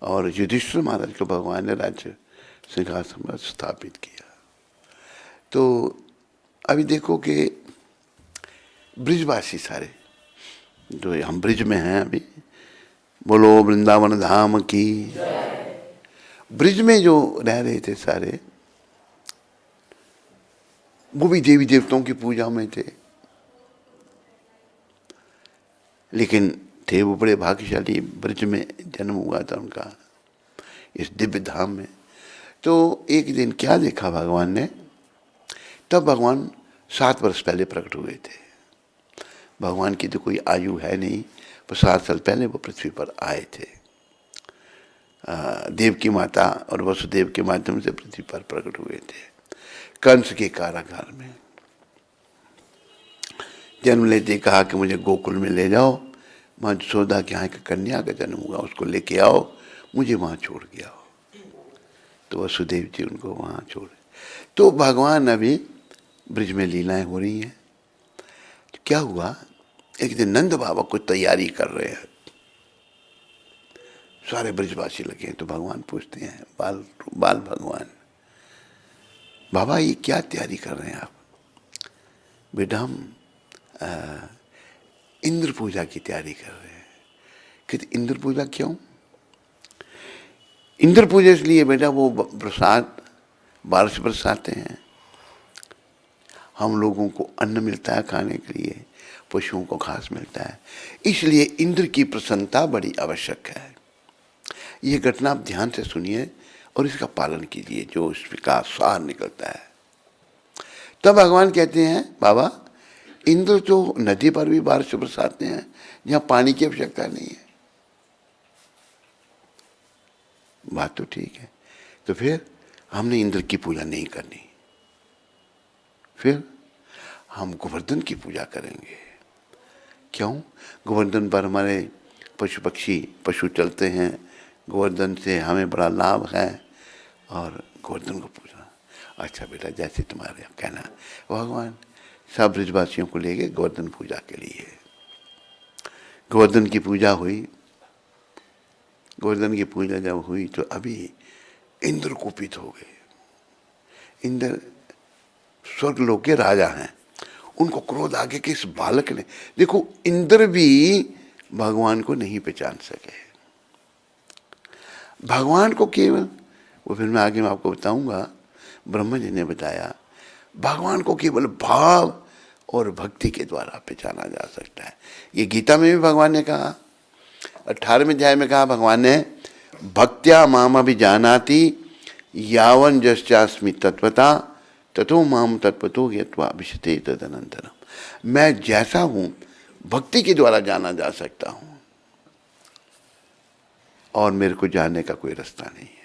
और युधिष्ठिर महाराज को भगवान ने राज्य सिंहासन पर स्थापित किया। तो अभी देखो कि ब्रिजवासी सारे जो हम ब्रिज में हैं अभी, बोलो वृंदावन धाम की। ब्रिज में जो रह रहे थे सारे, वो भी देवी देवताओं की पूजा में थे, लेकिन थे वो बड़े भाग्यशाली, ब्रिज में जन्म हुआ था उनका, इस दिव्य धाम में। तो एक दिन क्या देखा भगवान ने, तब भगवान 7 वर्ष पहले प्रकट हुए थे। भगवान की तो कोई आयु है नहीं, पर 7 साल पहले वो पृथ्वी पर आए थे। देव की माता और वसुदेव के माध्यम से पृथ्वी पर प्रकट हुए थे, कंस के कारागार में। जन्म लेते कहा कि मुझे गोकुल में ले जाओ, वहाँ यशोदा के यहाँ की कन्या का जन्म हुआ, उसको लेके आओ, मुझे वहाँ छोड़ के आओ। तो वसुदेव जी उनको वहाँ छोड़। तो भगवान अभी ब्रिज में लीलाएं हो रही हैं। तो क्या हुआ, एक दिन नंद बाबा कुछ तैयारी कर रहे हैं, सारे ब्रिजवासी लगे हैं। तो भगवान पूछते हैं, बाल भगवान, बाबा ये क्या तैयारी कर रहे हैं आप? बेटा हम इंद्र पूजा की तैयारी कर रहे हैं। कहते इंद्र पूजा क्यों? इंद्र पूजा इसलिए बेटा, वो प्रसाद बारिश बरसाते हैं, हम लोगों को अन्न मिलता है खाने के लिए, पशुओं को घास मिलता है, इसलिए इंद्र की प्रसन्नता बड़ी आवश्यक है। ये घटना आप ध्यान से सुनिए और इसका पालन कीजिए, जो इसका सार निकलता है। तब भगवान कहते हैं, बाबा इंद्र तो नदी पर भी बारिश बरसाते हैं जहाँ पानी की आवश्यकता नहीं है। बात तो ठीक है, तो फिर हमने इंद्र की पूजा नहीं करनी, फिर हम गोवर्धन की पूजा करेंगे। क्यों? गोवर्धन पर हमारे पशु पक्षी पशु चलते हैं, गोवर्धन से हमें बड़ा लाभ है, और गोवर्धन को पूजना। अच्छा बेटा, जैसे तुम्हारे कहना। भगवान सब ब्रजवासियों को ले गए गोवर्धन पूजा के लिए। गोवर्धन की पूजा हुई। गोवर्धन की पूजा जब हुई तो अभी इंद्र कुपित हो गए। इंद्र स्वर्ग लोक के राजा हैं, उनको क्रोध आ गया कि इस बालक ने, देखो इंद्र भी भगवान को नहीं पहचान सके। भगवान को केवल, वो फिर मैं आगे मैं आपको बताऊंगा, ब्रह्मा जी ने बताया, भगवान को केवल भाव और भक्ति के द्वारा पहचाना जा सकता है। ये गीता में भी भगवान ने कहा, 18वें अध्याय में कहा भगवान ने, भक्त्या माम अभिजानाति यावन जश्चास्मि तत्वता ततो माम तत्वतो यत्वा विशते तदनंतरम। मैं जैसा हूं भक्ति के द्वारा जाना जा सकता हूं, और मेरे को जानने का कोई रास्ता नहीं है।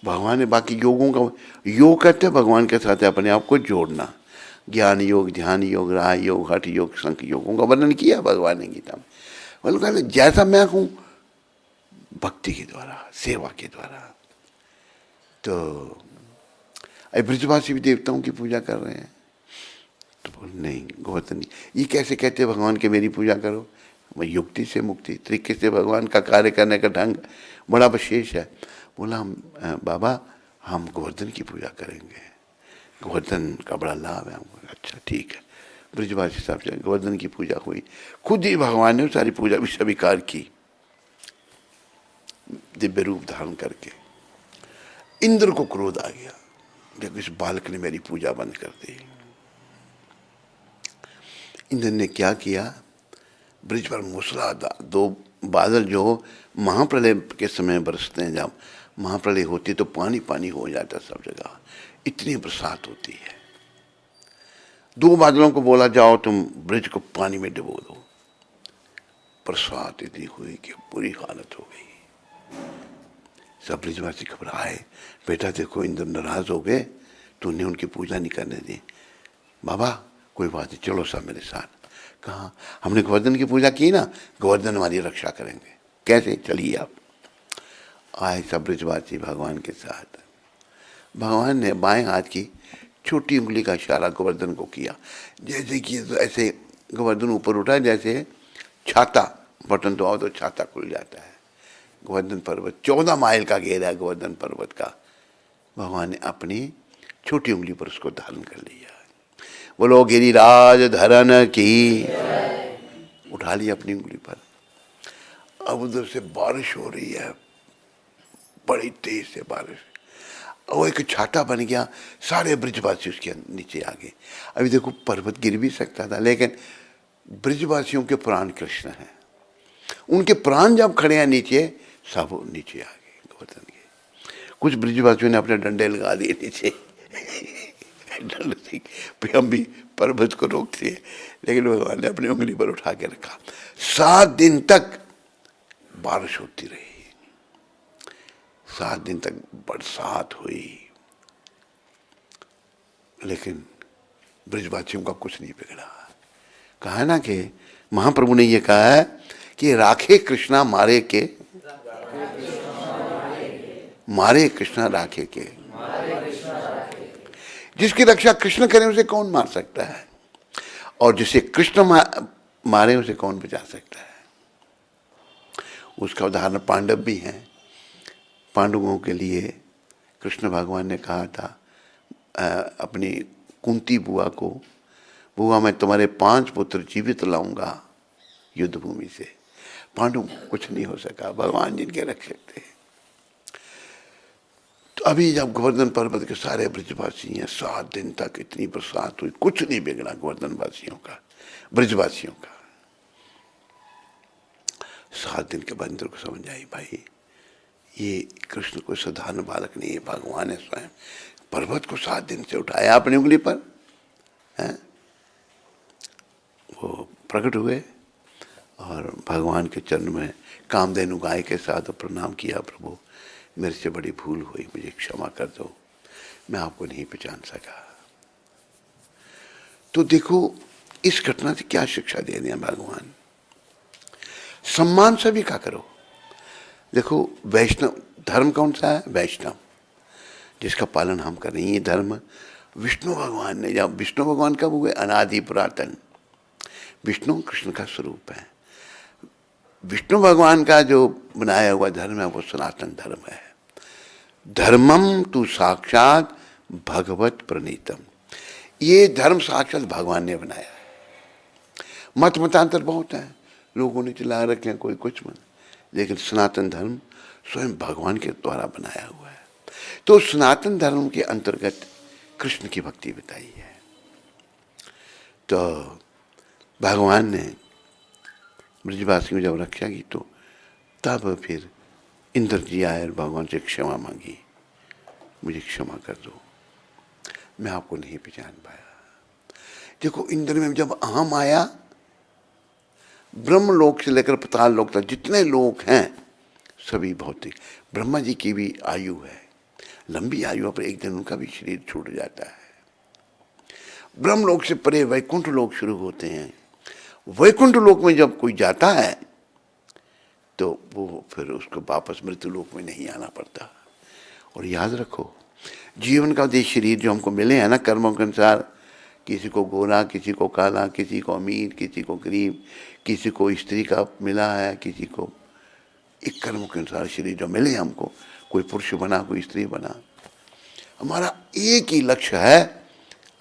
भगवान ने बाकी योगों का, योग करते भगवान के साथ अपने आप को जोड़ना, ज्ञान योग, ध्यान योग, राह योग, हठ योग, संख योगों का वर्णन किया भगवान ने गीता में। बोले जैसा मैं हूं भक्ति के द्वारा, सेवा के द्वारा। तो ब्रजवासी भी देवताओं की पूजा कर रहे हैं, तो बोल नहीं गोवर्धन, ये कैसे कहते भगवान के मेरी पूजा करो? युक्ति से मुक्ति, तरीके से भगवान का कार्य करने का ढंग बड़ा विशेष है। बोला हम बाबा हम गोवर्धन की पूजा करेंगे, गोवर्धन का बड़ा लाभ है हमको। अच्छा ठीक है, ब्रजवासी साहब से गोवर्धन की पूजा हुई। खुद ही भगवान ने सारी पूजा भी स्वीकार की, दिव्य रूप धारण करके। इंद्र को क्रोध आ गया, देखो इस बालक ने मेरी पूजा बंद कर दी। इंद्र ने क्या किया, ब्रिज पर मूसलाधार 2 बादल जो महाप्रलय के समय बरसते हैं, जब महाप्रलय होती तो पानी पानी हो जाता सब जगह, इतनी बरसात होती है। 2 बादलों को बोला जाओ तुम ब्रिज को पानी में डुबो दो। बरसात इतनी हुई कि बुरी हालत हो गई। सब ब्रिजवासी घबराए, बेटा देखो इंद्र नाराज हो गए, तूने उनकी पूजा नहीं करने दी। बाबा कोई बात नहीं, चलो सब मेरे साथ। कहा हमने गोवर्धन की पूजा की ना, गोवर्धन हमारी रक्षा करेंगे। कैसे? चलिए आप। आए सब ब्रजवासी भगवान के साथ। भगवान ने बाएं हाथ की छोटी उंगली का इशारा गोवर्धन को किया, जैसे कि ऐसे गोवर्धन ऊपर उठा जैसे छाता बटन दबाओ तो छाता खुल जाता है। गोवर्धन पर्वत 14 माइल का घेरा है गोवर्धन पर्वत का। भगवान ने अपनी छोटी उंगली पर उसको धारण कर लिया। बोलो गिरिराज धरन की। उठा लिया अपनी उंगली पर। अब उधर से बारिश हो रही है, बड़ी तेज से बारिश, और एक छाता बन गया, सारे ब्रिजवासी उसके नीचे आ गए। अभी देखो पर्वत गिर भी सकता था, लेकिन ब्रिजवासियों के प्राण कृष्ण हैं, उनके प्राण जब खड़े हैं नीचे, सब नीचे आ गए गोवर्धन के। कुछ ब्रिजवासियों ने अपने डंडे लगा दिए नीचे डंडे से हम भी पर्वत को रोकते हैं, लेकिन भगवान ने अपनी उंगली पर उठा के रखा। 7 दिन तक बारिश होती रही, 7 दिन तक बरसात हुई, लेकिन ब्रिजवासियों का कुछ नहीं बिगड़ा। कहा है ना कि महाप्रभु ने ये कहा है कि राखे कृष्णा मारे के, मारे कृष्णा राखे के। जिसकी रक्षा कृष्ण करें उसे कौन मार सकता है, और जिसे कृष्ण मारे उसे कौन बचा सकता है। उसका उदाहरण पांडव भी हैं। पांडवों के लिए कृष्ण भगवान ने कहा था अपनी कुंती बुआ को, बुआ मैं तुम्हारे 5 पुत्र जीवित लाऊंगा युद्ध भूमि से। पांडव कुछ नहीं हो सका, भगवान जिनके रक्षक थे। तो अभी जब गोवर्धन पर्वत के सारे ब्रजवासी हैं, 7 दिन तक इतनी बरसात हुई, कुछ नहीं बिगड़ा गोवर्धन वासियों का, ब्रजवासियों का। 7 दिन के बाद इंद्र को समझ आई, भाई ये कृष्ण कोई साधारण बालक नहीं है, भगवान है स्वयं। पर्वत को 7 दिन से उठाया अपनी उंगली पर, है वो प्रकट हुए और भगवान के चरण में कामधेनु गाय के साथ प्रणाम किया। प्रभु मेरे से बड़ी भूल हुई, मुझे क्षमा कर दो, मैं आपको नहीं पहचान सका। तो देखो इस घटना से क्या शिक्षा दे रहे हैं भगवान। सम्मान सभी का करो। देखो वैष्णव धर्म कौन सा है, वैष्णव, जिसका पालन हम कर रहे हैं। ये धर्म विष्णु भगवान ने, जब विष्णु भगवान कब हुए, अनादि पुरातन। विष्णु कृष्ण का स्वरूप है। विष्णु भगवान का जो बनाया हुआ धर्म है वो सनातन धर्म है। धर्मम तु साक्षात भगवत प्रणीतम। ये धर्म साक्षात भगवान ने बनाया है। मत मतांतर बहुत है, लोगों ने चला रखे हैं कोई कुछ मन, लेकिन सनातन धर्म स्वयं भगवान के द्वारा बनाया हुआ है। तो सनातन धर्म के अंतर्गत कृष्ण की भक्ति बताई है। तो भगवान ने ब्रजवासियों जब रक्षा की तो तब फिर इंद्र जी आए और भगवान से क्षमा मांगी, मुझे क्षमा कर दो, मैं आपको नहीं पहचान पाया। देखो इंद्र में जब अहम आया, ब्रह्म लोक से लेकर पाताल लोक तक जितने लोग हैं सभी भौतिक। ब्रह्मा जी की भी आयु है, लंबी आयु पर एक दिन उनका भी शरीर छूट जाता है। ब्रह्म लोक से परे वैकुंठ लोक शुरू होते हैं। वैकुंठ लोक में जब कोई जाता है तो वो फिर उसको वापस मृत्यु लोक में नहीं आना पड़ता। और याद रखो जीवन का उद्देश्य शरीर जो हमको मिले हैं ना, कर्मों के अनुसार, किसी को गोरा, किसी को काला, किसी को अमीर, किसी को गरीब, किसी को स्त्री का मिला है, किसी को एक कर्मों के अनुसार शरीर जो मिले हमको, कोई पुरुष बना, कोई स्त्री बना। हमारा एक ही लक्ष्य है,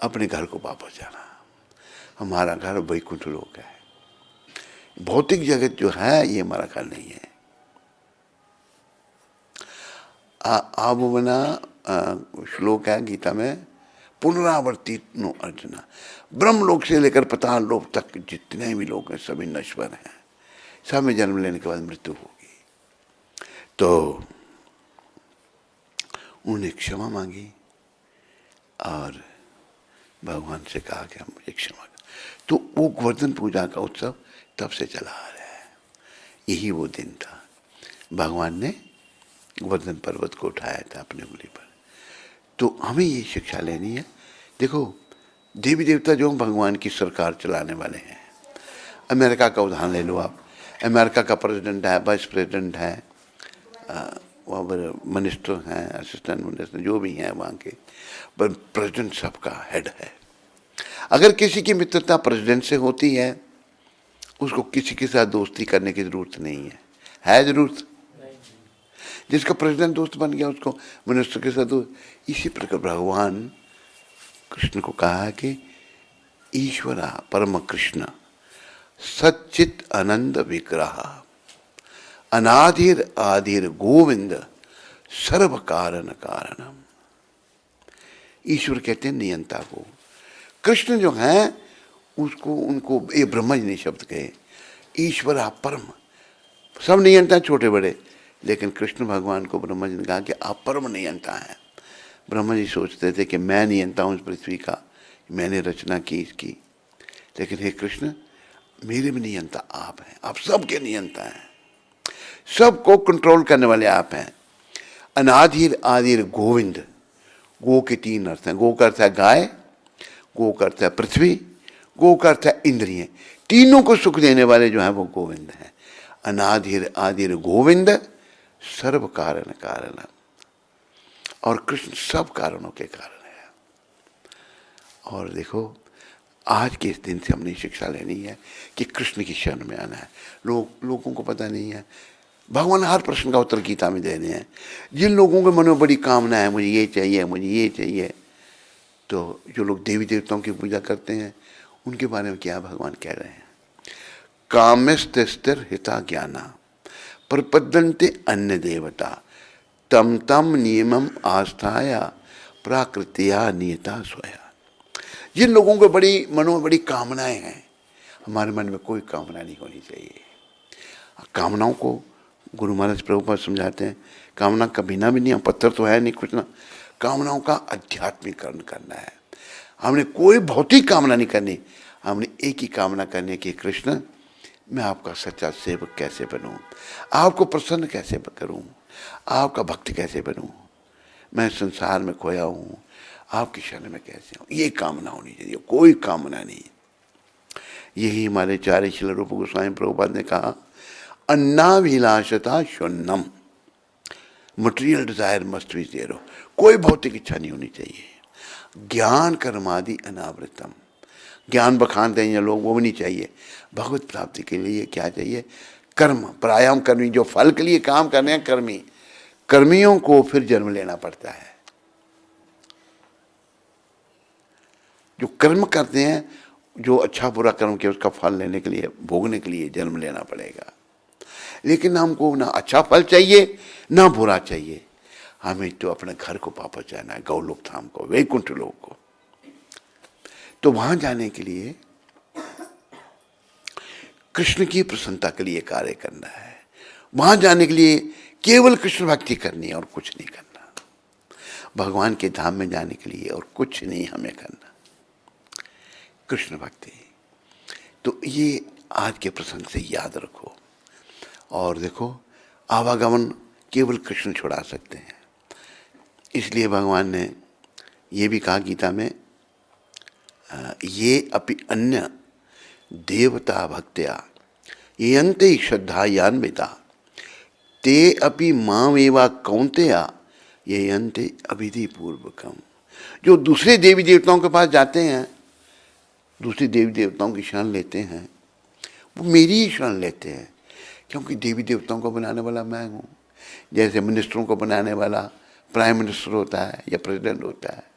अपने घर को वापस जाना। हमारा घर वैकुंठ लोक है। भौतिक जगत जो है ये हमारा घर नहीं है। श्लोक है गीता में, पुनरावर्ती नो अर्जुना। ब्रह्म लोक से लेकर पाताल लोक तक जितने भी लोग हैं सभी नश्वर हैं, सब में जन्म लेने के बाद मृत्यु होगी। तो उन्होंने क्षमा मांगी और भगवान से कहा कि हम मुझे क्षमा कर। तो वो गोवर्धन पूजा का उत्सव तब से चला आ रहा है। यही वो दिन था भगवान ने गोवर्धन पर्वत को उठाया था अपनी उंगली पर। तो हमें ये शिक्षा लेनी है। देखो देवी देवता जो भगवान की सरकार चलाने वाले हैं। अमेरिका का उदाहरण ले लो आप। अमेरिका का प्रेसिडेंट है, वाइस प्रेसिडेंट है, वहाँ पर मिनिस्टर हैं, असिस्टेंट मिनिस्टर जो भी हैं वहाँ के, पर प्रेसिडेंट सबका हेड है। अगर किसी की मित्रता प्रेसिडेंट से होती है उसको किसी के साथ दोस्ती करने की जरूरत नहीं है जरूरत? जिसका प्रेसिडेंट दोस्त बन गया उसको मिनिस्टर के साथ दोस्त। इसी प्रकार भगवान कृष्ण को कहा कि ईश्वरा परम कृष्ण सच्चित आनंद विग्रह अनाधिर आधिर गोविंद सर्व कारण कारणम। ईश्वर कहते हैं नियंता को। कृष्ण जो हैं उसको उनको ये ब्रह्मा जी ने शब्द कहे, ईश्वर परम, सब नियंता छोटे बड़े, लेकिन कृष्ण भगवान को ब्रह्मा जी ने कहा कि आप परम नियंता हैं। ब्रह्मा जी सोचते थे कि मैं नियंता हूँ इस पृथ्वी का, मैंने रचना की इसकी, लेकिन हे कृष्ण मेरे में नियंता आप हैं, आप सबके नियंता हैं, सबको कंट्रोल करने वाले आप हैं। अनाधिर आदिर गोविंद, गो के तीन अर्थ हैं। गो का अर्थ है गाय, गो का अर्थ है पृथ्वी, गो का अर्थ है इंद्रिय, तीनों को सुख देने वाले जो हैं वो गोविंद हैं। अनाधिर आदिर गोविंद सर्व कारण कारण, और कृष्ण सब कारणों के कारण है। और देखो आज के इस दिन से हमने शिक्षा लेनी है कि कृष्ण की शरण में आना है। लोगों को पता नहीं है, भगवान हर प्रश्न का उत्तर गीता में दे रहे हैं। जिन लोगों के मन में बड़ी कामना है, मुझे ये चाहिए मुझे ये चाहिए, तो जो लोग देवी देवताओं की पूजा करते हैं उनके बारे में क्या भगवान कह रहे हैं? काम्यस्ते स्थिर हिता ज्ञाना प्रपद्यन्ते अन्य देवता तम तम नियमम आस्थाया प्राकृतिया नियता स्वया। जिन लोगों को बड़ी मनों में बड़ी कामनाएं हैं, हमारे मन में कोई कामना नहीं होनी चाहिए। कामनाओं को गुरु महाराज प्रभुपाद समझाते हैं, कामना का बिना भी नहीं, पत्थर तो है नहीं कुछ ना, कामनाओं का आध्यात्मिकरण करना है। हमने कोई भौतिक कामना नहीं करनी, हमने एक ही कामना करनी है कि कृष्ण मैं आपका सच्चा सेवक कैसे बनूं, आपको प्रसन्न कैसे करूं, आपका भक्त कैसे बनूं, मैं संसार में खोया हूं, आपकी शरण में कैसे हूं, ये कामना होनी चाहिए, कोई कामना नहीं। यही हमारे आचार्य श्रील रूप गोस्वामी प्रभुपाद ने कहा, अन्नाभिलाषता शून्यम, material desire must be zero, कोई भौतिक इच्छा नहीं होनी चाहिए। ज्ञान कर्मादि अनावृतम, ज्ञान बखानते हैं लोग, वो भी नहीं चाहिए। भगवत प्राप्ति के लिए क्या चाहिए? कर्म, प्रायाम कर्मी, जो फल के लिए काम करने हैं कर्मी, कर्मियों को फिर जन्म लेना पड़ता है। जो कर्म करते हैं, जो अच्छा बुरा कर्म किया उसका फल लेने के लिए, भोगने के लिए जन्म लेना पड़ेगा। लेकिन हमको ना अच्छा फल चाहिए ना बुरा चाहिए, हमें तो अपने घर को वापस जाना है, गौलोक धाम को, वैकुंठ लोक को। तो वहां जाने के लिए कृष्ण की प्रसन्नता के लिए कार्य करना है। वहां जाने के लिए केवल कृष्ण भक्ति करनी है और कुछ नहीं करना। भगवान के धाम में जाने के लिए और कुछ नहीं हमें करना, कृष्ण भक्ति। तो ये आज के प्रसंग से याद रखो। और देखो, आवागमन केवल कृष्ण छुड़ा सकते हैं। इसलिए भगवान ने ये भी कहा गीता में, ये अपि अन्य देवता भक्त्या यन्ते श्रद्धायान्विता ते अपि मामेवा कौन्तेया ये यन्ते अभिधि पूर्वकम। जो दूसरे देवी देवताओं के पास जाते हैं, दूसरे देवी देवताओं की शरण लेते हैं, वो मेरी ही शरण लेते हैं, क्योंकि देवी देवताओं को बनाने वाला मैं हूँ। जैसे मिनिस्टरों को बनाने वाला प्राइम मिनिस्टर होता है या प्रेसिडेंट होता है।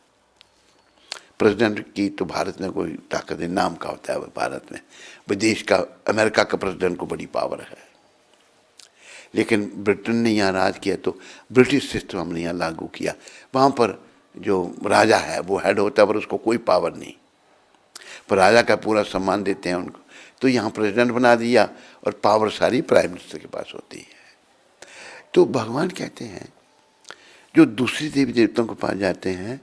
प्रेसिडेंट की तो भारत में कोई ताकत है, नाम का होता है भारत में, विदेश का, अमेरिका का प्रेसिडेंट को बड़ी पावर है। लेकिन ब्रिटेन ने यहाँ राज किया तो ब्रिटिश सिस्टम हमने यहाँ लागू किया। वहाँ पर जो राजा है वो हेड होता है, पर उसको कोई पावर नहीं, पर राजा का पूरा सम्मान देते हैं उनको। तो यहाँ प्रेसिडेंट बना दिया और पावर सारी प्राइम मिनिस्टर के पास होती है। तो भगवान कहते हैं जो दूसरे देवी देवताओं के पास जाते हैं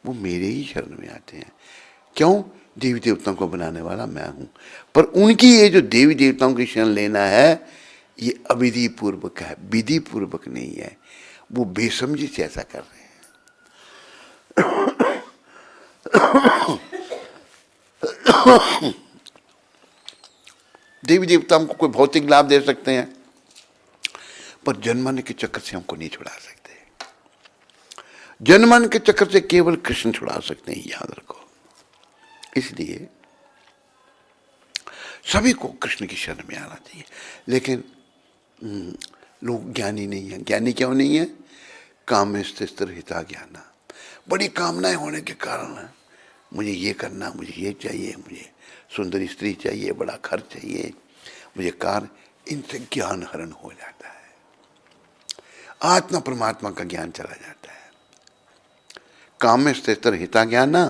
वो मेरे ही शरण में आते हैं। क्यों? देवी देवताओं को बनाने वाला मैं हूँ। पर उनकी ये जो देवी देवताओं की शरण लेना है ये अविधि पूर्वक है, विधि पूर्वक नहीं है। वो बेसमझी से ऐसा कर रहे हैं। देवी देवताओं को कोई भौतिक लाभ दे सकते हैं, पर जन्मन के चक्कर से हमको नहीं छुड़ा सकते। जन्मन के चक्कर से केवल कृष्ण छुड़ा सकते हैं, याद रखो। इसलिए सभी को कृष्ण की शरण में आना चाहिए। लेकिन लोग ज्ञानी नहीं है। ज्ञानी क्यों नहीं है? काम में स्थिर हिता ज्ञाना, बड़ी कामनाएं होने के कारण है, मुझे ये करना, मुझे ये चाहिए, मुझे सुंदर स्त्री चाहिए, बड़ा घर चाहिए, मुझे कार, इनसे ज्ञान हरण हो जाता है, आत्मा परमात्मा का ज्ञान चला जाता है। काम में स्थिर हिता ज्ञाना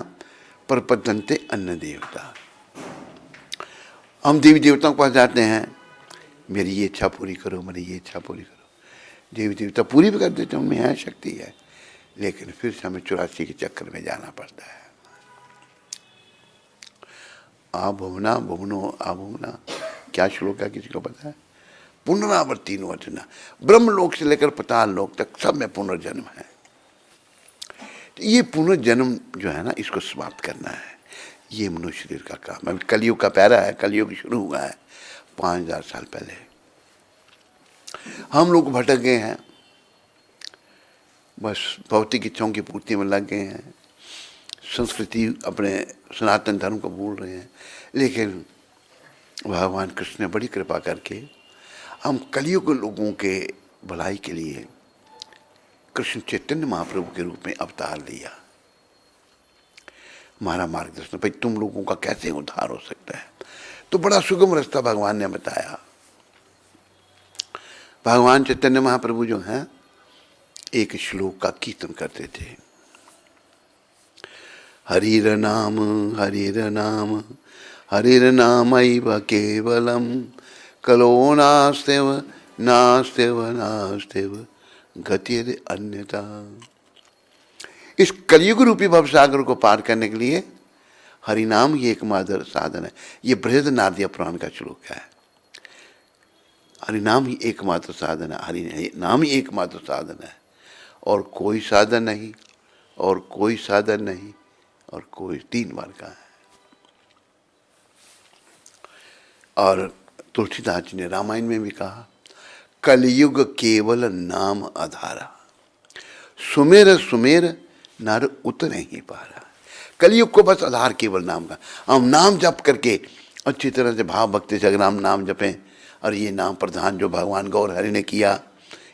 परपद्यन्ते अन्य देवता। हम देवी देवताओं के पास जाते हैं, मेरी ये इच्छा पूरी करो, मेरी ये इच्छा पूरी करो। देवी देवता पूरी भी कर देते हैं, उनमें है शक्ति है, लेकिन फिर से हमें 84 के चक्कर में जाना पड़ता है। आभुवना भुवनो आभुवना, क्या श्लोक है, किसी को पता है? पुनरावर्ती नोचना, ब्रह्मलोक से लेकर पाताल लोक तक सब में पुनर्जन्म है। तो ये पुनर्जन्म जो है ना, इसको समाप्त करना है, ये मनुष्य शरीर का काम है। कलयुग का पैरा है, कलयुग शुरू हुआ है 5000 साल पहले। हम लोग भटक गए हैं, बस भौतिक इच्छाओं की पूर्ति में लग गए हैं, संस्कृति अपने सनातन धर्म को भूल रहे हैं। लेकिन भगवान कृष्ण ने बड़ी कृपा करके हम कलयुग लोगों के भलाई के लिए कृष्ण चैतन्य महाप्रभु के रूप में अवतार लिया। हमारा मार्गदर्शन, भाई तुम लोगों का कैसे उद्धार हो सकता है, तो बड़ा सुगम रास्ता भगवान ने बताया। भगवान चैतन्य महाप्रभु जो हैं, एक श्लोक का कीर्तन करते थे, हरिर नाम हरिर नाम हरिर नामैव केवलम कलो नास्त्यव नास्त्यव नास्त्यव गतिर अन्यथा। इस कलयुग रूपी भवसागर को पार करने के लिए हरिनाम ही एकमात्र साधन है। ये बृहदनारदीय पुराण का श्लोक है। हरिनाम ही एकमात्र साधन है, हरि नाम ही एकमात्र साधन है, और कोई साधन नहीं, और कोई साधन नहीं, और कोई, 3 बार का है। और तुलसीदास जी ने रामायण में भी कहा, कलयुग केवल नाम आधारा, सुमेर सुमेर नर उतर ही पारा। कलयुग को बस आधार केवल नाम का। हम नाम जप करके अच्छी तरह से भाव भक्ति से अगर हम नाम जपें, और ये नाम प्रधान जो भगवान गौर हरि ने किया,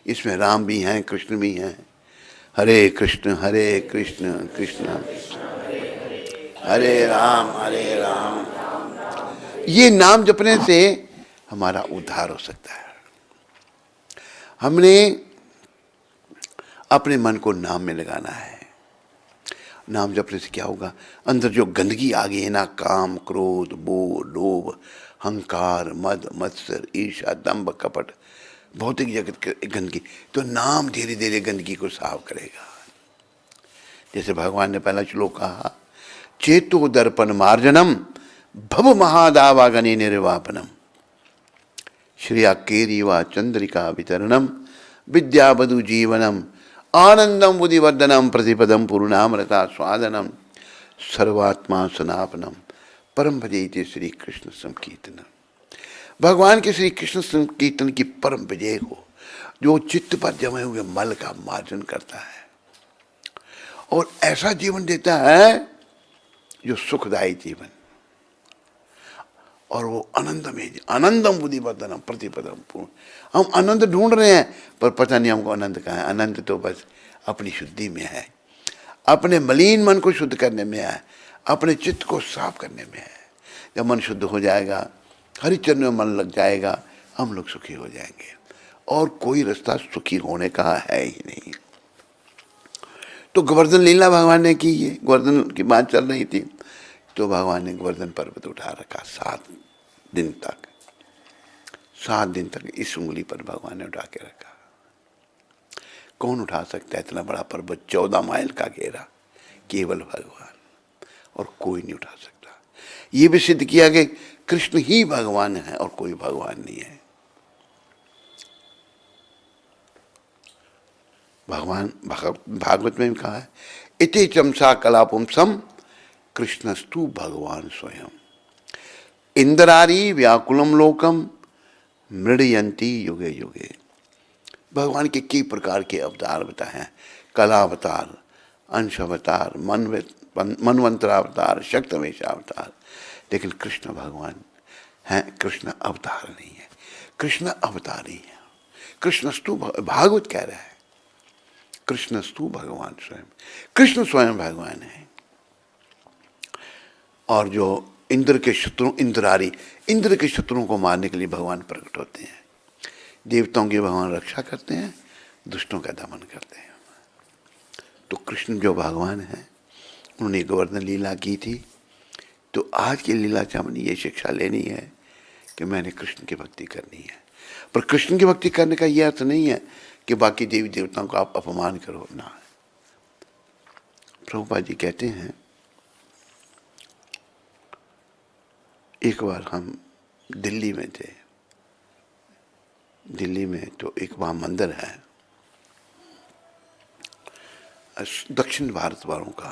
इसमें राम भी हैं, कृष्ण भी हैं। हरे कृष्ण कृष्ण हरे राम, ये नाम जपने से हमारा उद्धार हो सकता है। हमने अपने मन को नाम में लगाना है। नाम जपने से क्या होगा? अंदर जो गंदगी आ गई है ना, काम क्रोध मोह लोभ अहंकार मद मत्सर ईर्ष्या दंभ कपट, भौतिक जगत की गंदगी, तो नाम धीरे धीरे गंदगी को साफ करेगा। जैसे भगवान ने पहला श्लोक कहा, चेतो दर्पण मार्जनम भव महादावागनि निर्वापनम श्रिया केरीवा चंद्रिका वितरणम विद्यावधु जीवनम आनंदम बुद्धिवर्धनम प्रतिपदम पूर्णामृता स्वादनम सर्वात्मा सनापनम परम भजयते श्री कृष्ण संकीर्तनम। भगवान के श्री कृष्ण संकीर्तन की परम विजय हो, जो चित्त पर जमे हुए मल का मार्जन करता है और ऐसा जीवन देता है जो सुखदायी जीवन, और वो आनंदम बुद्धिवर्धनम प्रतिपदम पूर्ण। हम आनंद ढूंढ रहे हैं, पर पता नहीं हमको आनंद कहाँ है। आनंद तो बस अपनी शुद्धि में है, अपने मलिन मन को शुद्ध करने में है, अपने चित्त को साफ करने में है। जब मन शुद्ध हो जाएगा, हरिचरण में मन लग जाएगा, हम लोग सुखी हो जाएंगे, और कोई रास्ता सुखी होने का है ही नहीं। तो गोवर्धन लीला भगवान ने की, ये गोवर्धन की बात चल रही थी, तो भगवान ने गोवर्धन पर्वत उठा रखा 7 दिन तक। 7 दिन तक इस उंगली पर भगवान ने उठा के रखा। कौन उठा सकता है इतना बड़ा पर्वत, 14 माइल का घेरा? केवल भगवान, और कोई नहीं उठा सकता। ये भी सिद्ध किया कि कृष्ण ही भगवान है और कोई भगवान नहीं है। भगवान भागवत में भी कहा है, इति चमसा कलापुंसम कृष्णस्तु भगवान स्वयं इंद्रारी व्याकुलम लोकम मृडयंती युगे युगे। भगवान के कई प्रकार के अवतार बताए हैं, कलावतार, अंश अवतार, मनवंतरावतार, शक्तवेश अवतार, लेकिन कृष्ण भगवान हैं, कृष्ण अवतार नहीं है, कृष्ण अवतारी है। कृष्णस्तु, भागवत कह रहा है, कृष्णस्तु भगवान स्वयं, कृष्ण स्वयं भगवान है। और जो इंद्र के शत्रु, इंद्रारी, इंद्र के शत्रुओं को मारने के लिए भगवान प्रकट होते हैं। देवताओं की भगवान रक्षा करते हैं, दुष्टों का दमन करते हैं। तो कृष्ण जो भगवान है, उन्होंने गोवर्धन लीला की थी। तो आज की लीला से हमने ये शिक्षा लेनी है कि मैंने कृष्ण की भक्ति करनी है। पर कृष्ण की भक्ति करने का यह अर्थ नहीं है कि बाकी देवी देवताओं का आप अपमान करो ना। प्रभुपाद जी कहते हैं, एक बार हम दिल्ली में थे, दिल्ली में तो एक वहाँ मंदिर है, दक्षिण भारत वालों का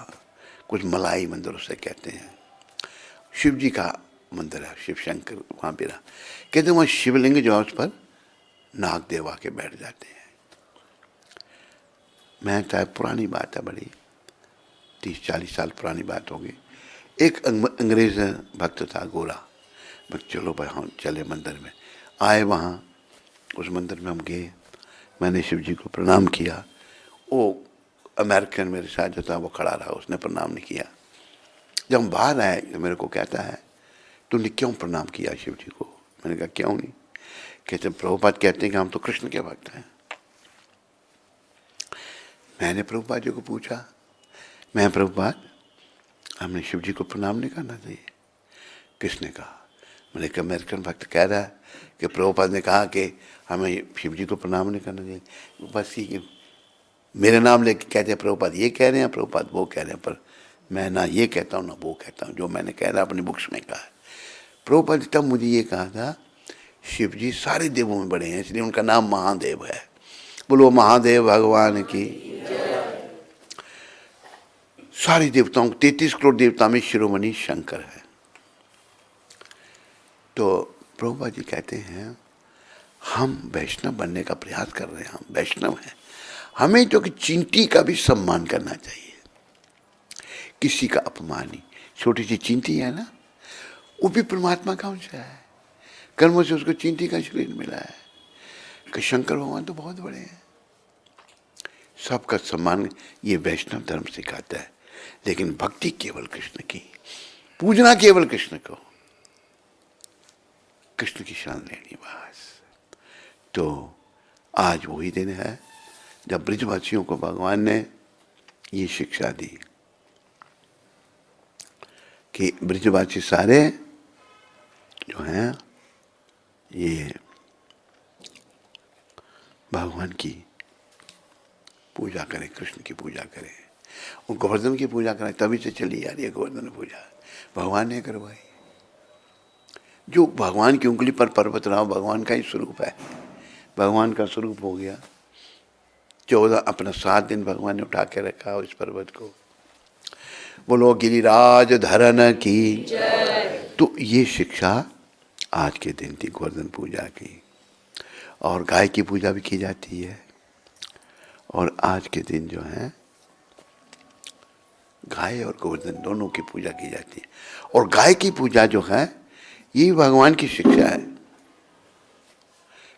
कुछ मलाई मंदिर उसे कहते हैं। शिव जी का मंदिर है, शिव शंकर वहाँ पे रहा। कहते हैं वहाँ शिवलिंग जो है उस पर नाग देव आके बैठ जाते हैं। मैं चाहे पुरानी बात है, बड़ी 30-40 साल पुरानी बात होगी। एक अंग्रेज भक्त था, गोरा। मैं चलो भाई हम चले मंदिर में। आए वहाँ, उस मंदिर में हम गए, मैंने शिव जी को प्रणाम किया। वो अमेरिकन मेरे साथ जो था वो खड़ा रहा, उसने प्रणाम नहीं किया। जब हम बाहर आए तो मेरे को कहता है, तुमने क्यों प्रणाम किया शिव जी को? मैंने कहा क्यों नहीं? कहते प्रभुपाद कहते हैं कि हम तो कृष्ण के भक्त हैं। मैंने प्रभुपाद जी को पूछा, मैं प्रभुपाद हमने शिव जी को प्रणाम नहीं करना चाहिए? किसने कहा? मैंने कहा अमेरिकन भक्त कह रहा है कि प्रभुपाद ने कहा कि हमें शिव जी को प्रणाम नहीं करना चाहिए। बस ये मेरे नाम लेके कहते हैं प्रभुपाद ये कह रहे हैं, प्रभुपाद वो कह रहे हैं, पर मैं ना ये कहता हूँ ना वो कहता हूँ, जो मैंने कह रहा अपनी बुक्स में कहा है। प्रभुपाद तब मुझे ये कहा था, शिव जी सारे देवों में बड़े हैं, इसलिए उनका नाम महादेव है। बोलो महादेव भगवान की। सारे देवताओं, 33 करोड़ देवता में शिरोमणि शंकर है। तो प्रभुपाद जी कहते हैं, हम वैष्णव बनने का प्रयास कर रहे हैं, हम वैष्णव हैं, हमें जो कि चींटी का भी सम्मान करना चाहिए, किसी का अपमान नहीं। छोटी सी चींटी है ना, वो भी परमात्मा का अंश है, कर्मों से उसको चींटी का शरीर मिला है। कि शंकर भगवान तो बहुत बड़े हैं, सबका सम्मान ये वैष्णव धर्म सिखाता है। लेकिन भक्ति केवल कृष्ण की, पूजना केवल कृष्ण को, कृष्ण की शरण लेनी बस। तो आज वही दिन है जब ब्रजवासियों को भगवान ने ये शिक्षा दी कि ब्रजवासी सारे जो हैं ये भगवान की पूजा करें, कृष्ण की पूजा करें, और गोवर्धन की पूजा करें। तभी से चली आ रही है गोवर्धन पूजा, भगवान ने करवाई। जो भगवान की उंगली पर पर्वत रहा, भगवान का ही स्वरूप है, भगवान का स्वरूप हो गया। 14 अपना 7 दिन भगवान ने उठा के रखा उस पर्वत को। बोलो गिरिराज धरन की। तो ये शिक्षा आज के दिन थी गोवर्धन पूजा की। और गाय की पूजा भी की जाती है, और आज के दिन जो है गाय और गोवर्धन दोनों की पूजा की जाती है। और गाय की पूजा जो है ये भगवान की शिक्षा है।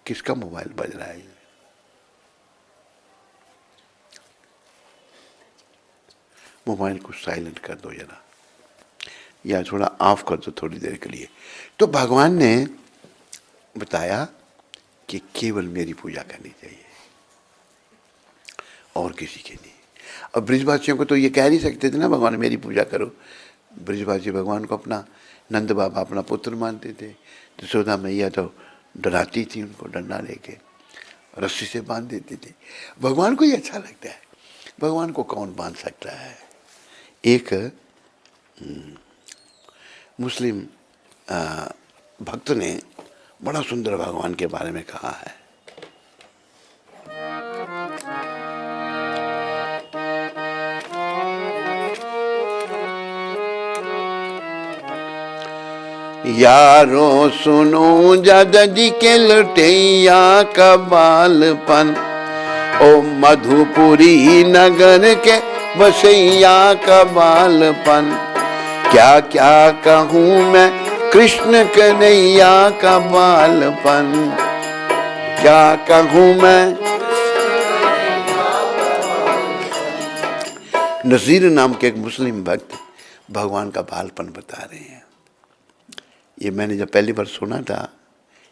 किसका मोबाइल बज रहा है? मोबाइल को साइलेंट कर दो जरा, या थोड़ा ऑफ कर दो थोड़ी देर के लिए। तो भगवान ने बताया कि केवल मेरी पूजा करनी चाहिए और किसी की नहीं। अब ब्रजवासियों को तो ये कह नहीं सकते थे ना भगवान मेरी पूजा करो। ब्रजवासी भगवान को अपना नंद बाबा अपना पुत्र मानते थे। यशोदा मैया तो डराती थी उनको, डंडा लेके रस्सी से बांध देती थी। भगवान को ये अच्छा लगता है, भगवान को कौन बांध सकता है। एक मुस्लिम भक्त ने बड़ा सुंदर भगवान के बारे में कहा है। यारो सुनो जदजी के लुटैया का बालपन, ओ मधुपुरी नगर के बसैया का बालपन। क्या क्या कहूँ मैं कृष्ण कन्हैया का बालपन। क्या कहूं मैं। नजीर नाम के एक मुस्लिम भक्त भगवान का बालपन बता रहे हैं। ये मैंने जब पहली बार सुना था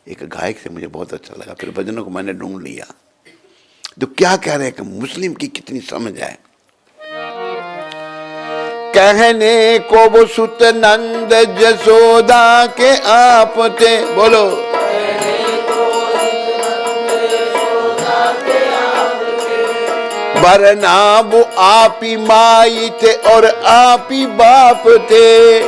एक गायक से, मुझे बहुत अच्छा लगा। फिर भजनों को मैंने ढूंढ लिया तो क्या कह रहे हैं कि मुस्लिम की कितनी समझ है। कहने को वो सुत नंद जसोदा के आप थे, बोलो। वरना वो आप ही माई थे और आप ही बाप थे।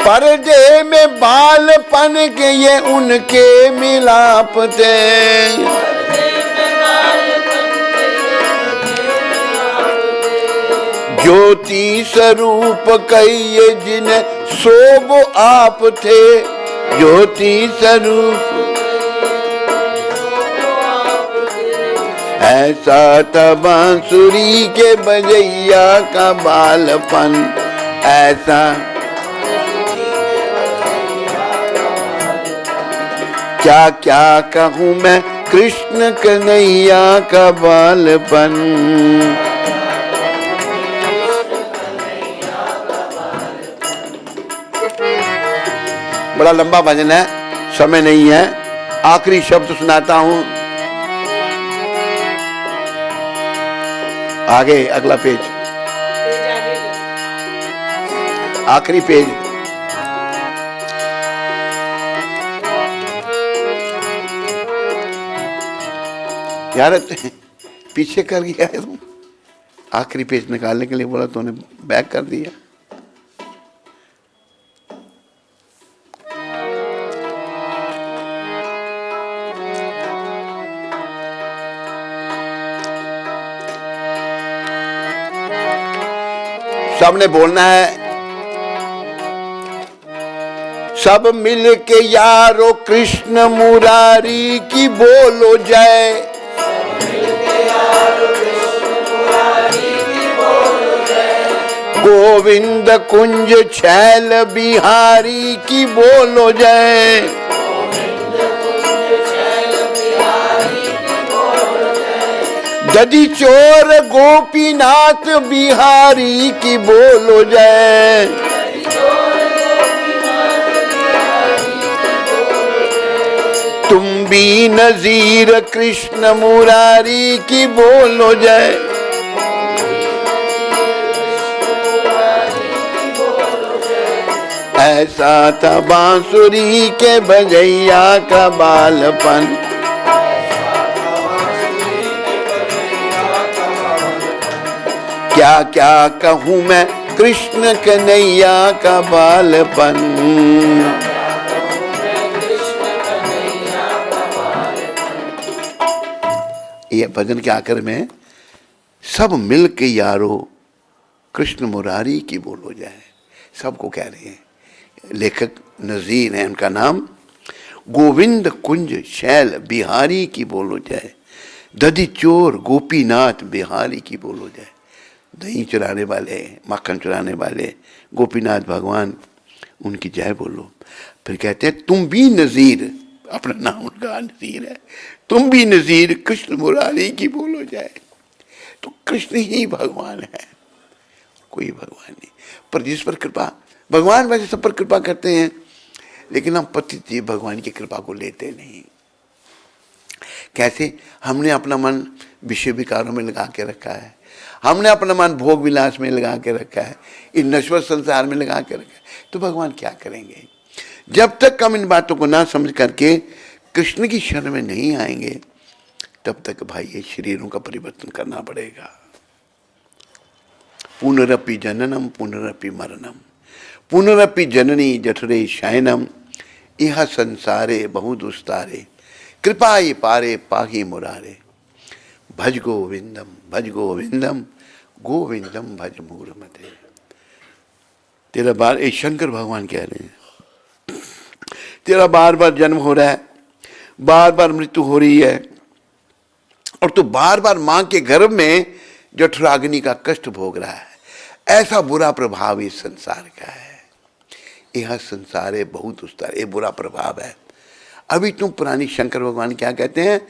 पर्दे में बालपन के ये उनके मिलाप थे। ज्योति स्वरूप कहिए जिन्हें सो वो आप थे। ज्योति स्वरूप ऐसा था बांसुरी के बजैया का बालपन। ऐसा क्या क्या कहूं मैं कृष्ण कन्हैया का बालपन। बड़ा लंबा भजन है, समय नहीं है, आखिरी शब्द सुनाता हूं। आगे अगला पेज, आखिरी पेज। यार पीछे कर गया है तुम। आखिरी पेज निकालने के लिए बोला तूने बैक कर दिया। सबने बोलना है, सब मिल के यारो कृष्ण मुरारी की बोलो जय। गोविंद कुंज छैल बिहारी की बोलो जय। दधी चोर गोपीनाथ बिहारी की बोलो जय। तुम भी नजीर कृष्ण मुरारी की बोलो जय। ऐसा था बांसुरी के बजैया का बालपन। क्या क्या कहूं मैं कृष्ण कन्हैया का बालपन। ये भजन के आखिर में सब मिल के यारो कृष्ण मुरारी की बोलो जाए, सबको कह रहे हैं। लेखक नजीर है, उनका नाम। गोविंद कुंज शैल बिहारी की बोलो जाए। दधी चोर गोपीनाथ बिहारी की बोलो जाए। दही चुराने वाले, मक्खन चुराने वाले गोपीनाथ भगवान, उनकी जय बोलो। फिर कहते हैं तुम भी नजीर, अपना नाम उनका नजीर है, तुम भी नजीर कृष्ण मुरारी की बोलो जाए। तो कृष्ण ही भगवान है, कोई भगवान नहीं। पर जिस पर कृपा, भगवान वैसे सब पर कृपा करते हैं, लेकिन हम पतित जीव भगवान की कृपा को लेते नहीं। कैसे? हमने अपना मन विषय विकारों में लगा के रखा है, हमने अपना मन भोग विलास में लगा के रखा है, इस नश्वर संसार में लगा के रखा है। तो भगवान क्या करेंगे? जब तक हम इन बातों को ना समझ करके कृष्ण की शरण में नहीं आएंगे, तब तक भाई ये शरीरों का परिवर्तन करना पड़ेगा। पुनरपि जननम पुनरपि मरणम पुनरपि जननी जठरे शयनम इह संसारे बहुदुस्तारे कृपाई पारे पाही मुरारे भज गोविंदम गोविंदम भज मूढ़मते। तेरा बार, एक शंकर भगवान कह रहे हैं, तेरा बार बार जन्म हो रहा है, बार बार मृत्यु हो रही है, और तू बार बार मां के गर्भ में जठराग्नि का कष्ट भोग रहा है। ऐसा बुरा प्रभाव इस संसार का है। यह संसार है बहुत उस्तार, ये बुरा प्रभाव है। अभी तुम पुरानी शंकर भगवान क्या कहते हैं,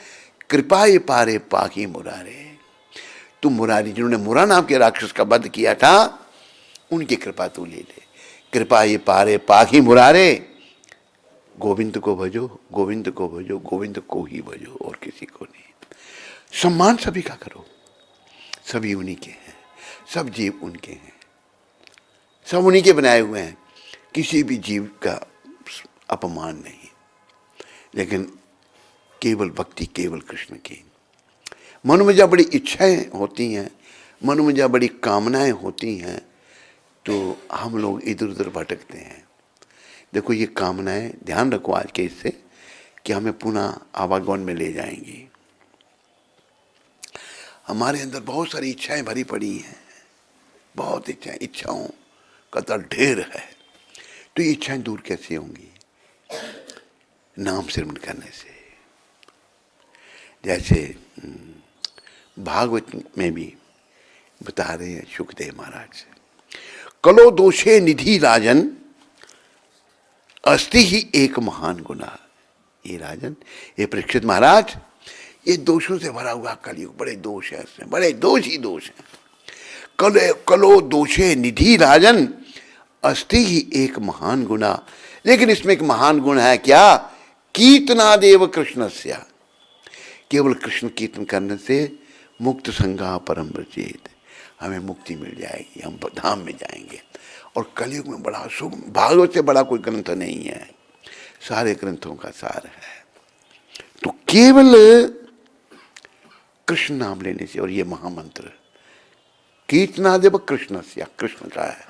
कृपा ये पारे पाकी मुरारे। तुम मुरारी, जिन्होंने मुरा नाम के राक्षस का वध किया था, उनकी कृपा तू ले ले। कृपा ये पारे पाकी मुरारे, गोविंद को भजो, गोविंद को भजो, गोविंद को ही भजो और किसी को नहीं। सम्मान सभी का करो, सभी उन्हीं के हैं, सब जीव उनके हैं, सब उन्हीं के बनाए हुए हैं। किसी भी जीव का अपमान नहीं, लेकिन केवल भक्ति केवल कृष्ण की। मन में जब बड़ी इच्छाएं होती हैं, मन में जब बड़ी कामनाएं होती हैं, तो हम लोग इधर उधर भटकते हैं। देखो ये कामनाएं, ध्यान रखो आज के इससे, कि हमें पुनः आवागमन में ले जाएंगी। हमारे अंदर बहुत सारी इच्छाएं भरी पड़ी हैं, बहुत इच्छाएं, इच्छाओं का तो ढेर है। तो ये इच्छाएं दूर कैसे होंगी? नाम सिमरन करने से। जैसे भागवत में भी बता रहे हैं सुखदेव महाराज, कलो दोषे निधि राजन अस्ति ही एक महान गुना। ये राजन, ये परीक्षित महाराज, ये दोषों से भरा हुआ कलयुग, बड़े दोष है इसमें, बड़े दोष ही दोष हैं। कलो दोषे निधि राजन अस्ति ही एक महान गुना। लेकिन इसमें एक महान गुण है क्या? कीर्तनादेव कृष्णस्य। केवल कृष्ण कीर्तन करने से मुक्त संगा परम ब्रजेत, हमें मुक्ति मिल जाएगी, हम धाम में जाएंगे। और कलयुग में बड़ा सुख, भागवत से बड़ा कोई ग्रंथ नहीं है, सारे ग्रंथों का सार है। तो केवल कृष्ण नाम लेने से, और ये महामंत्र कीर्तनादेव कृष्णस्य, कृष्ण का है,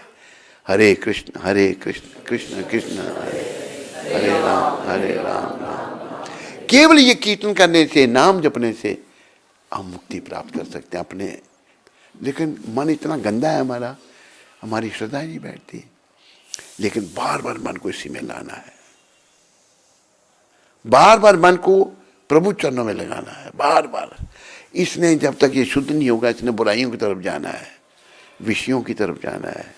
हरे कृष्ण कृष्ण कृष्ण हरे राम राम। केवल ये कीर्तन करने से, नाम जपने से हम मुक्ति प्राप्त कर सकते हैं अपने। लेकिन मन इतना गंदा है हमारा, हमारी श्रद्धा नहीं बैठती। लेकिन बार बार मन को इसी में लाना है, बार बार मन को प्रभु चरणों में लगाना है, बार बार। इसने जब तक ये शुद्ध नहीं होगा, इसने बुराइयों की तरफ जाना है, विषयों की तरफ जाना है,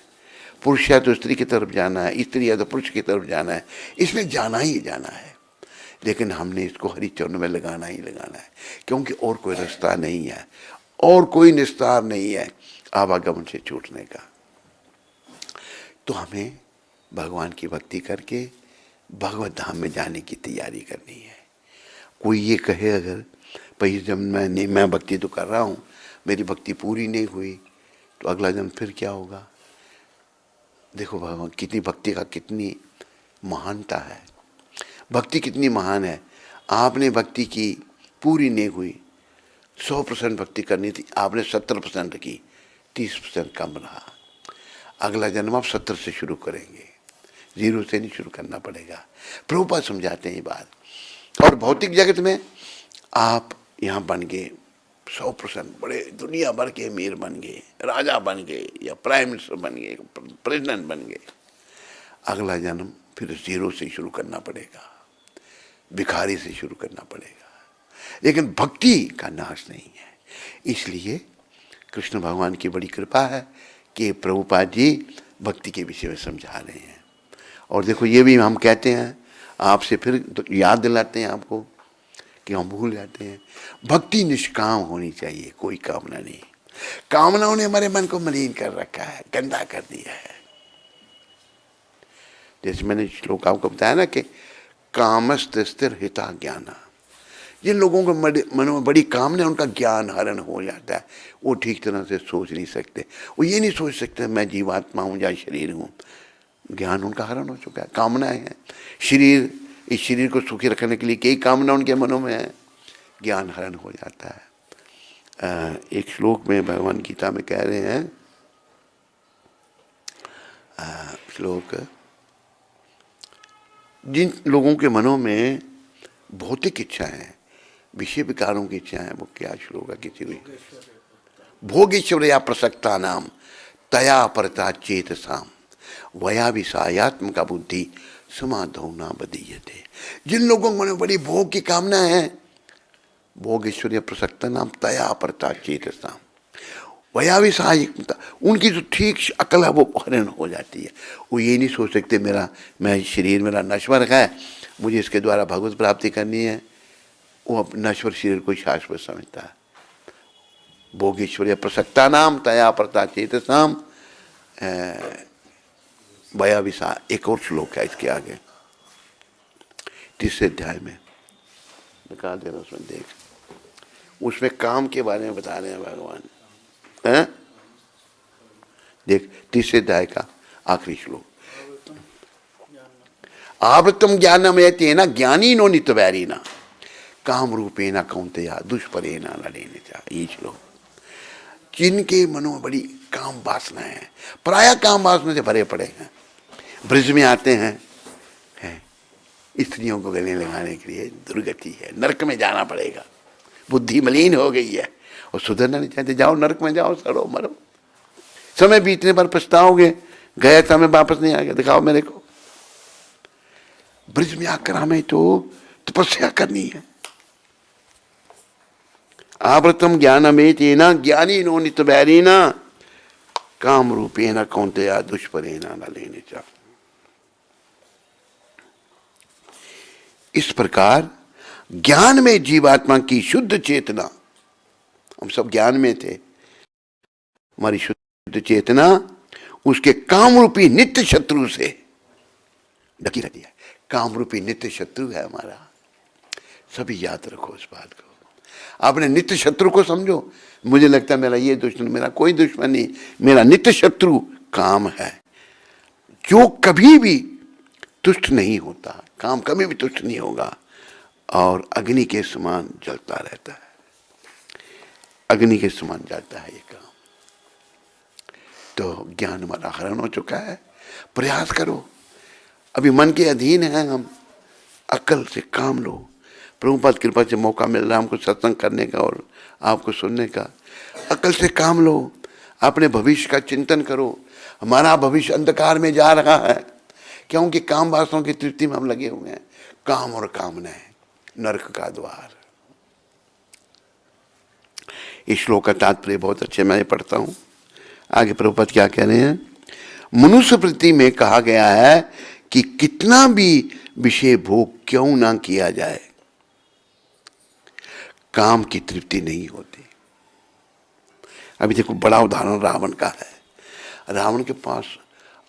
पुरुष है तो स्त्री की तरफ जाना है, स्त्री है तो पुरुष की तरफ जाना है, इसमें जाना ही जाना है। लेकिन हमने इसको हरि चरणों में लगाना ही लगाना है, क्योंकि और कोई रास्ता नहीं है, और कोई निस्तार नहीं है आवागमन से छूटने का। तो हमें भगवान की भक्ति करके भगवत धाम में जाने की तैयारी करनी है। कोई ये कहे अगर भाई जब मैं भक्ति तो कर रहा हूँ, मेरी भक्ति पूरी नहीं हुई, तो अगला जन्म फिर क्या होगा? देखो भगवान कितनी भक्ति का कितनी महानता है, भक्ति कितनी महान है। आपने भक्ति की, पूरी नहीं हुई, 100% भक्ति करनी थी, आपने 70% की, 30% कम रहा। अगला जन्म आप 70 से शुरू करेंगे, 0 से नहीं शुरू करना पड़ेगा। प्रभुपाद समझाते हैं ये बात। और भौतिक जगत में आप यहाँ बन गए 100%, बड़े दुनिया भर के अमीर बन गए, राजा बन गए, या प्राइम मिनिस्टर बन गए, प्रेसिडेंट बन गए। अगला जन्म फिर 0 से शुरू करना पड़ेगा, भिखारी से शुरू करना पड़ेगा। लेकिन भक्ति का नाश नहीं है। इसलिए कृष्ण भगवान की बड़ी कृपा है कि प्रभुपाद जी भक्ति के विषय में समझा रहे हैं। और देखो ये भी हम कहते हैं, आपसे फिर याद दिलाते हैं आपको कि हम भूल जाते हैं, भक्ति निष्काम होनी चाहिए, कोई कामना नहीं। कामनाओं ने हमारे मन को मलिन कर रखा है, गंदा कर दिया है। जैसे मैंने श्लोक आपको बताया ना कि कामस्त स्थिर हिता ज्ञाना, जिन लोगों को मन में बड़ी कामना, उनका ज्ञान हरण हो जाता है। वो ठीक तरह से सोच नहीं सकते, वो ये नहीं सोच सकते मैं जीवात्मा हूँ या शरीर हूँ। ज्ञान उनका हरण हो चुका है, कामनाएं हैं। शरीर, इस शरीर को सुखी रखने के लिए कई कामना उनके मनों में है, ज्ञान हरण हो जाता है। एक श्लोक में भगवान गीता में कह रहे हैं, श्लोक, जिन लोगों के मनों में भौतिक इच्छा है, विषय विकारों की इच्छा है, वो क्या श्लोक है, किसी हुई, भोगेश्वर्या प्रसक्ता नाम तया परता चेत साम वया विषयात्म का बुद्धि समाधौ ना बदीयते। जिन लोगों में बड़ी भोग की कामना है, भोग ऐश्वर्य प्रसक्ता नाम तया परता चेत साम, वयाविसायिकता, उनकी जो ठीक अकल है वो हरण हो जाती है। वो ये नहीं सोच सकते मैं शरीर मेरा नश्वर है, मुझे इसके द्वारा भगवत प्राप्ति करनी है। वो अपने नश्वर शरीर को शाश्वत समझता है। भोगेश्वर्य प्रसक्ता नाम तया प्रता चेतसाम वयाविसा। एक और श्लोक है इसके आगे, तीसरे अध्याय में, निकाल देना उसमें देख, उसमें काम के बारे में बता रहे हैं भगवान है। देख तीसरे अध्याय का आखिरी श्लोक, आवृतम ज्ञानमयतेन ज्ञानीनो नित्यवैरिणा काम रूपेण कौन्तेय दुष्परेण नलेन च। ये श्लोक, जिनके मनों में बड़ी काम वासना है, प्राय काम वासना से भरे पड़े हैं, ब्रज में आते हैं स्त्रियों को गले लगाने के लिए, दुर्गति है, नरक में जाना पड़ेगा, बुद्धि मलिन हो गई है और सुधरना नहीं चाहते। जाओ नरक में जाओ, सड़ो मरो, समय बीतने पर पछताओगे, गया समय वापस नहीं आ गया, दिखाओ मेरे को। ब्रज में आकर हमें तो तपस्या करनी है। आवृतम ज्ञानमेतेन ज्ञानिनो नित्यवैरिण काम रूपेण कौन्तेय दुष्परेण नलेन च। इस प्रकार ज्ञान में जीवात्मा की शुद्ध चेतना, हम सब ज्ञान में थे, हमारी शुद्ध चेतना उसके काम रूपी नित्य शत्रु से ढकी रहती है। काम रूपी नित्य शत्रु है हमारा, सभी याद रखो इस बात को। आपने नित्य शत्रु को समझो। मुझे लगता है मेरा ये दुश्मन, मेरा कोई दुश्मन नहीं, मेरा नित्य शत्रु काम है, जो कभी भी तुष्ट नहीं होता, काम कभी भी तुष्ट नहीं होगा और अग्नि के समान जलता रहता है। अग्नि के समान जलता है ये काम। तो ज्ञान हमारा हरण हो चुका है। प्रयास करो, अभी मन के अधीन है हम, अकल से काम लो। प्रभुपाद कृपा से मौका मिल रहा है हमको सत्संग करने का और आपको सुनने का। अकल से काम लो, अपने भविष्य का चिंतन करो। हमारा भविष्य अंधकार में जा रहा है क्योंकि काम वासनाओं की तृप्ति में हम लगे हुए हैं। काम और कामनाएं नरक का द्वार। इस श्लोक का तात्पर्य बहुत अच्छे मैं पढ़ता हूं। आगे प्रभुपाद क्या कह रहे हैं, मनुष्य प्रति में कहा गया है कि कितना भी विषय भोग क्यों ना किया जाए, काम की तृप्ति नहीं होती। अभी देखो बड़ा उदाहरण रावण का है। रावण के पास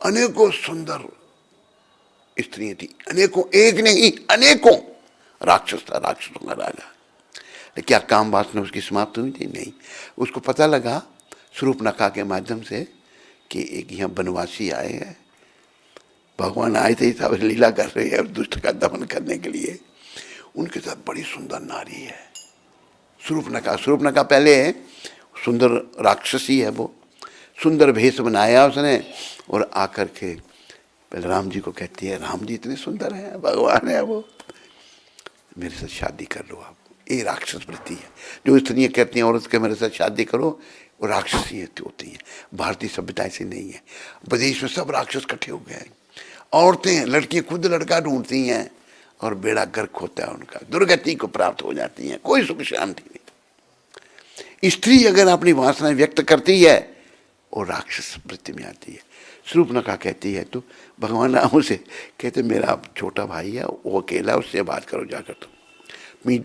अनेकों सुंदर स्त्रियां थी, अनेकों, एक नहीं अनेकों। राक्षस था, राक्षसों का राजा। लेकिन क्या काम वासना उसकी समाप्त हुई थी? नहीं। उसको पता लगा शूर्पणखा के माध्यम से कि एक यहाँ बनवासी आए हैं, भगवान आए थे, सब लीला कर रहे हैं दुष्ट का दमन करने के लिए। उनके साथ बड़ी सुंदर नारी है शूर्पणखा। शूर्पणखा पहले सुंदर राक्षसी है, वो सुंदर भेष बनाया उसने और आकर के पहले राम जी को कहती है, राम जी इतने सुंदर हैं, भगवान है वो, मेरे साथ शादी कर लो आप। ये राक्षस वृत्ति है। जो स्त्रियाँ कहती हैं औरत के मेरे साथ शादी करो, वो राक्षसी होती हैं। भारतीय सभ्यता ऐसी नहीं है। विदेश में सब राक्षस इकट्ठे हो गए हैं। औरतें, लड़कियां खुद लड़का ढूंढती हैं और बेड़ा गर्क होता है उनका, दुर्गति को प्राप्त हो जाती हैं, कोई सुख शांति नहीं। स्त्री अगर अपनी वासनाएं व्यक्त करती है और राक्षस वृत्ति में आती है। शूर्पणखा कहती है तो भगवान राम से कहते, मेरा छोटा भाई है वो अकेला, उससे बात करो जाकर। तुम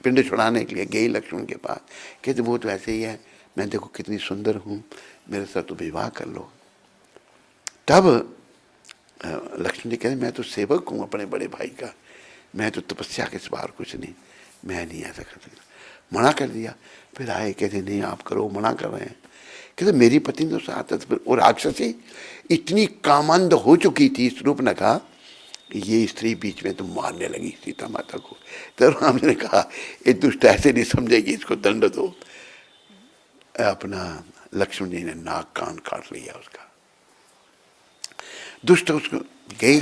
पिंड छुड़ाने के लिए गई लक्ष्मण के पास, कहते वो तो ऐसे ही है, मैं देखो कितनी सुंदर हूँ, मेरे साथ तो विवाह कर लो। तब लक्ष्मण जी कहते, मैं तो सेवक हूँ अपने बड़े भाई का, मैं तो तपस्या के सिवा कुछ नहीं, मैं नहीं ऐसा कर सकता। मना कर दिया। फिर आए, कहते नहीं आप करो, मना कर रहे हैं। कहते मेरी पत्नी तो साथ है। फिर और राक्षसी इतनी कामंद हो चुकी थी शूर्पणखा, ये स्त्री बीच में तो मारने लगी सीता माता को। तो राम ने कहा, ये दुष्ट ऐसे नहीं समझेगी, इसको दंड दो। अपना लक्ष्मण जी ने नाक कान काट लिया उसका। दुष्ट उसको गई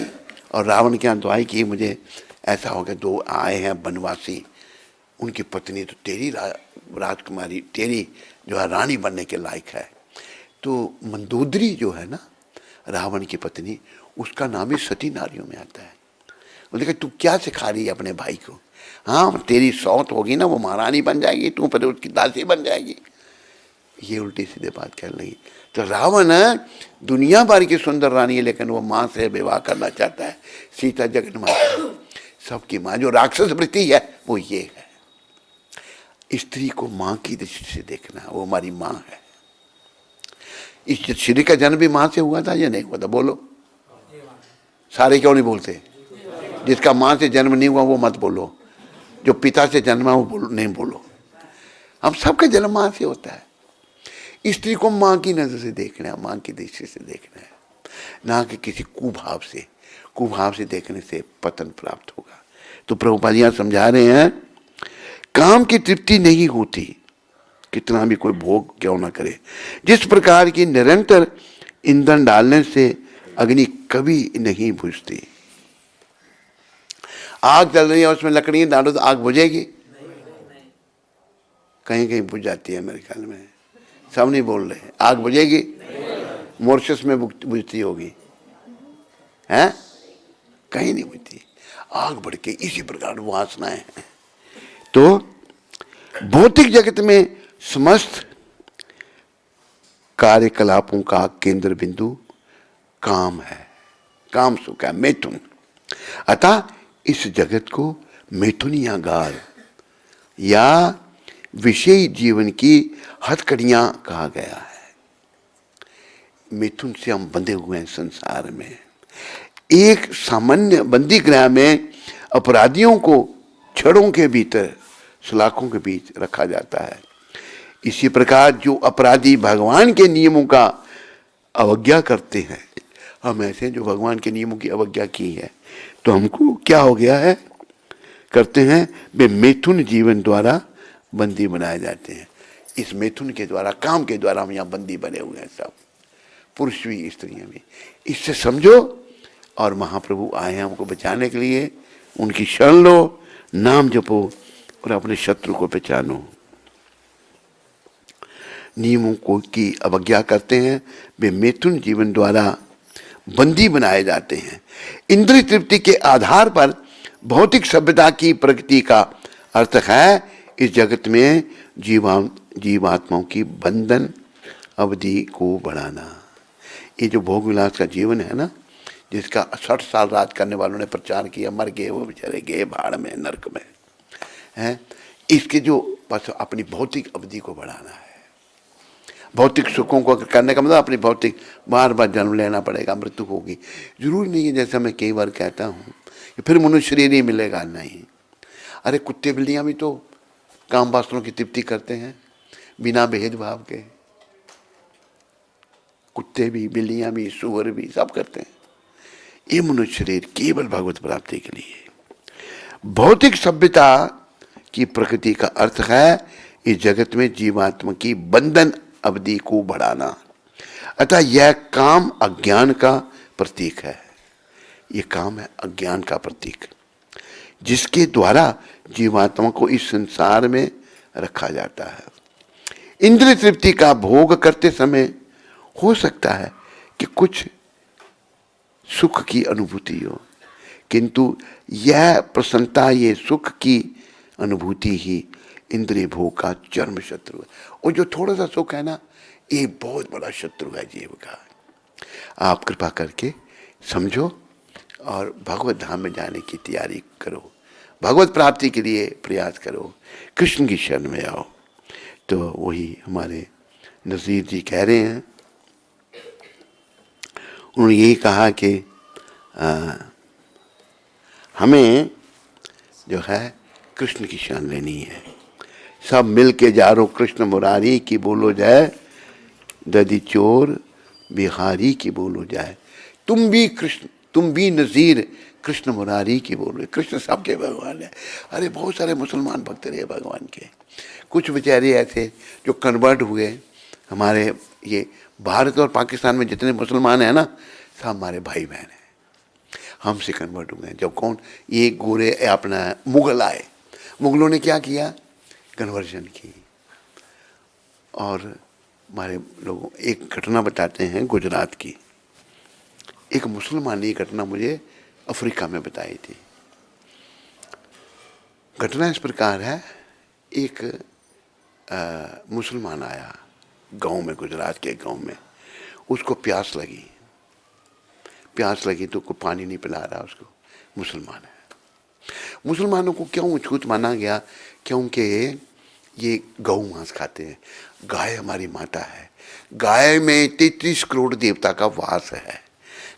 और रावण के यहाँ दुआई की, मुझे ऐसा हो गया, दो आए हैं बनवासी, उनकी पत्नी तो तेरी राजकुमारी, तेरी जो है रानी बनने के लायक है। तो मंदोदरी जो है ना रावण की पत्नी, उसका नाम ही सती नारियों में आता है। उसने कहा, तू क्या सिखा रही है अपने भाई को? हाँ तेरी सौत होगी ना, वो महारानी बन जाएगी, तू पर उसकी दासी बन जाएगी। ये उल्टी सीधे बात कहने लगी। तो रावण दुनिया भर की सुंदर रानी है, लेकिन वो माँ से विवाह करना चाहता है। सीता जगन माता, सबकी माँ। जो राक्षस वृत्ति है वो ये है, स्त्री को माँ की दृष्टि से देखना, वो हमारी माँ है। इस श्री का जन्म भी माँ से हुआ था या नहीं हुआ था? बोलो, सारे क्यों नहीं बोलते? जिसका माँ से जन्म नहीं हुआ वो मत बोलो, जो पिता से जन्मा वो नहीं बोलो। हम सबका जन्म माँ से होता है। स्त्री को माँ की नजर से देखना है, माँ की दृष्टि से देखना है, ना कि किसी कुभाव से। कुभाव से देखने से पतन प्राप्त होगा। तो प्रभुपाद यहाँ समझा रहे हैं, काम की तृप्ति नहीं होती, कितना भी कोई भोग क्यों ना करे। जिस प्रकार की निरंतर ईंधन डालने से अग्नि कभी नहीं बुझती। आग जल रही है, उसमें लकड़ियां डालो तो आग बुझेगी? कहीं कहीं बुझ जाती है मेरे ख्याल में, सब नहीं बोल रहे। आग बुझेगी? मॉरिशस में बुझती होगी, हैं? कहीं नहीं बुझती। आग बढ़ के इसी प्रकार वासनाएं हैं। तो भौतिक जगत में समस्त कार्यकलापों का केंद्र बिंदु काम है, काम सुख है, मैथुन। अतः इस जगत को मैथुनियागार या विषयी जीवन की हथकड़ियां कहा गया है। मिथुन से हम बंधे हुए हैं संसार में। एक सामान्य बंदी गृह में अपराधियों को छड़ों के भीतर, सलाखों के बीच रखा जाता है। इसी प्रकार जो अपराधी भगवान के नियमों का अवज्ञा करते हैं, हम ऐसे जो भगवान के नियमों की अवज्ञा की है, तो हमको क्या हो गया है, करते हैं, वे मैथुन जीवन द्वारा बंदी बनाए जाते हैं। इस मैथुन के द्वारा, काम के द्वारा हम यहाँ बंदी बने हुए हैं, सब पुरुष भी स्त्रियां भी। इससे समझो, और महाप्रभु आए हैं हमको बचाने के लिए। उनकी शरण लो, नाम जपो और अपने शत्रु को पहचानो। नियमों को की अवज्ञा करते हैं, वे मैथुन जीवन द्वारा बंदी बनाए जाते हैं। इंद्रिय तृप्ति के आधार पर भौतिक सभ्यता की प्रगति का अर्थ है इस जगत में जीवात्माओं की बंधन अवधि को बढ़ाना। ये जो भोग विलास का जीवन है ना, जिसका 60 साल राज करने वालों ने प्रचार किया, मर गए वो बेचारे, गए भाड़ में, नरक में, हैं। इसके जो बस अपनी भौतिक अवधि को बढ़ाना है। भौतिक सुखों को करने का मतलब अपनी भौतिक बार बार जन्म लेना पड़ेगा, मृत्यु होगी। जरूरी नहीं है, जैसा मैं कई बार कहता हूँ, फिर मनुष्य शरीर ही मिलेगा, नहीं। अरे कुत्ते बिल्लियाँ भी तो काम वासनाओं की तृप्ति करते हैं बिना भेदभाव के। कुत्ते भी, बिल्लियाँ भी, सुअर भी, सब करते हैं। ये मनुष्य शरीर केवल भगवत प्राप्ति के लिए। भौतिक सभ्यता की प्रकृति का अर्थ है इस जगत में जीवात्मा की बंधन अवधि को बढ़ाना। अतः यह काम अज्ञान का प्रतीक है। यह काम है अज्ञान का प्रतीक, जिसके द्वारा जीवात्मा को इस संसार में रखा जाता है। इंद्रिय तृप्ति का भोग करते समय हो सकता है कि कुछ सुख की अनुभूति हो, किंतु यह प्रसन्नता, ये सुख की अनुभूति ही इंद्रिय भोग का चरम शत्रु है। और जो थोड़ा सा सुख है ना, ये बहुत बड़ा शत्रु है जीव का। आप कृपा करके समझो और भगवत धाम में जाने की तैयारी करो, भगवत प्राप्ति के लिए प्रयास करो, कृष्ण की शरण में आओ। तो वही हमारे नज़ीर जी कह रहे हैं, उन्होंने यही कहा कि हमें जो है कृष्ण की शरण लेनी है। सब मिल के जारो कृष्ण मुरारी की बोलो जाए, ददी चोर बिहारी की बोलो जाए। तुम भी कृष्ण, तुम भी नज़ीर कृष्ण मुरारी की बोलो। कृष्ण सबके भगवान है। अरे बहुत सारे मुसलमान भक्त रहे भगवान के, कुछ बेचारे ऐसे जो कन्वर्ट हुए। हमारे ये भारत और पाकिस्तान में जितने मुसलमान हैं ना, सब हमारे भाई बहन हैं, हमसे कन्वर्ट हुए हैं। जब कौन, ये गोरे अपना मुगल आए, मुगलों ने क्या किया, कन्वर्जन की। और हमारे लोगों, एक घटना बताते हैं गुजरात की। एक मुसलमान ने ये घटना मुझे अफ्रीका में बताई थी। घटना इस प्रकार है, एक मुसलमान आया गांव में, गुजरात के गांव में। उसको प्यास लगी तो कोई पानी नहीं पिला रहा उसको, मुसलमान है। मुसलमानों को क्यों अछूत माना गया? क्योंकि ये गौ मांस खाते हैं। गाय हमारी माता है, गाय में 33 करोड़ देवता का वास है।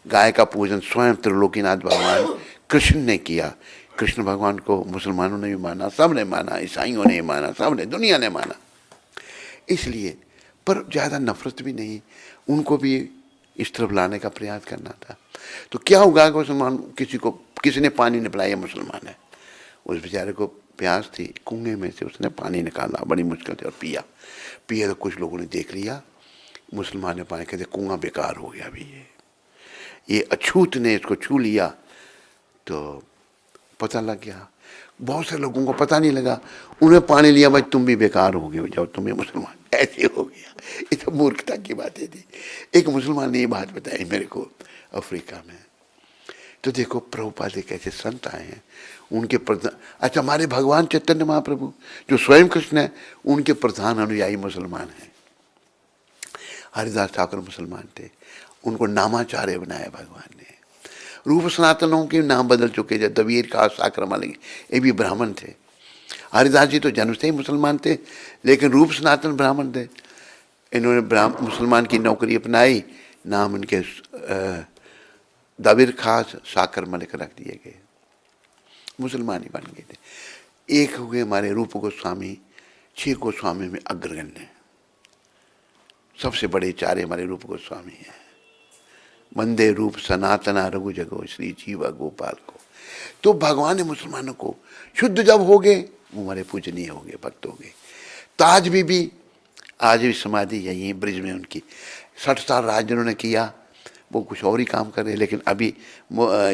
गाय का पूजन स्वयं त्रिलोकीनाथ भगवान कृष्ण ने किया। कृष्ण भगवान को मुसलमानों ने भी माना, सब ने माना, ईसाइयों ने माना, सब ने, दुनिया ने माना। इसलिए पर ज़्यादा नफरत भी नहीं, उनको भी इस तरफ लाने का प्रयास करना था। तो क्या होगा कि मुसलमान किसी ने पानी नहीं पिलाया, मुसलमान है, उस बेचारे को प्यास थी, कुएं में से उसने पानी निकाला बड़ी मुश्किल से और पिया तो कुछ लोगों ने देख लिया, मुसलमान ने पानी, कहते कुआं बेकार हो गया। अभी ये अछूत ने इसको छू लिया तो पता लग गया। बहुत से लोगों को पता नहीं लगा, उन्हें पानी लिया, भाई तुम भी बेकार हो गए, जाओ तुम्हें मुसलमान, ऐसे हो गया। ये तो मूर्खता की बातें थी। एक मुसलमान ने ये बात बताई मेरे को अफ्रीका में। तो देखो प्रभुपाद एक ऐसे संत आए हैं, उनके प्रधान, अच्छा हमारे भगवान चैतन्य महाप्रभु जो स्वयं कृष्ण है, उनके प्रधान अनुयायी मुसलमान हैं। हरिदास ठाकुर मुसलमान थे, उनको नामाचार्य बनाया भगवान ने। रूप सनातनों के नाम बदल चुके, जब दबीर का साकर लगे, ये भी ब्राह्मण थे। हरिदास जी तो जन्म से ही मुसलमान थे, लेकिन रूप सनातन ब्राह्मण थे। इन्होंने मुसलमान की नौकरी अपनाई, नाम उनके दबीर खास साकर मलिक रख दिए गए, मुसलमान ही बन गए थे। एक हुए हमारे रूप गोस्वामी, 6 गोस्वामी में अग्रगण्य, सबसे बड़े 4 हमारे रूप गोस्वामी हैं। वंदे रूप सनातना रघु जगो श्री जीवा गोपाल को। तो भगवान ने मुसलमानों को शुद्ध जब हो गए, वो हमारे पूजनीय हो गए, भक्त हो गए। ताज बीबी आज भी समाधि यही ब्रिज में उनकी, 60 साल राज जिन्होंने किया, वो कुछ और ही काम कर रहे, लेकिन अभी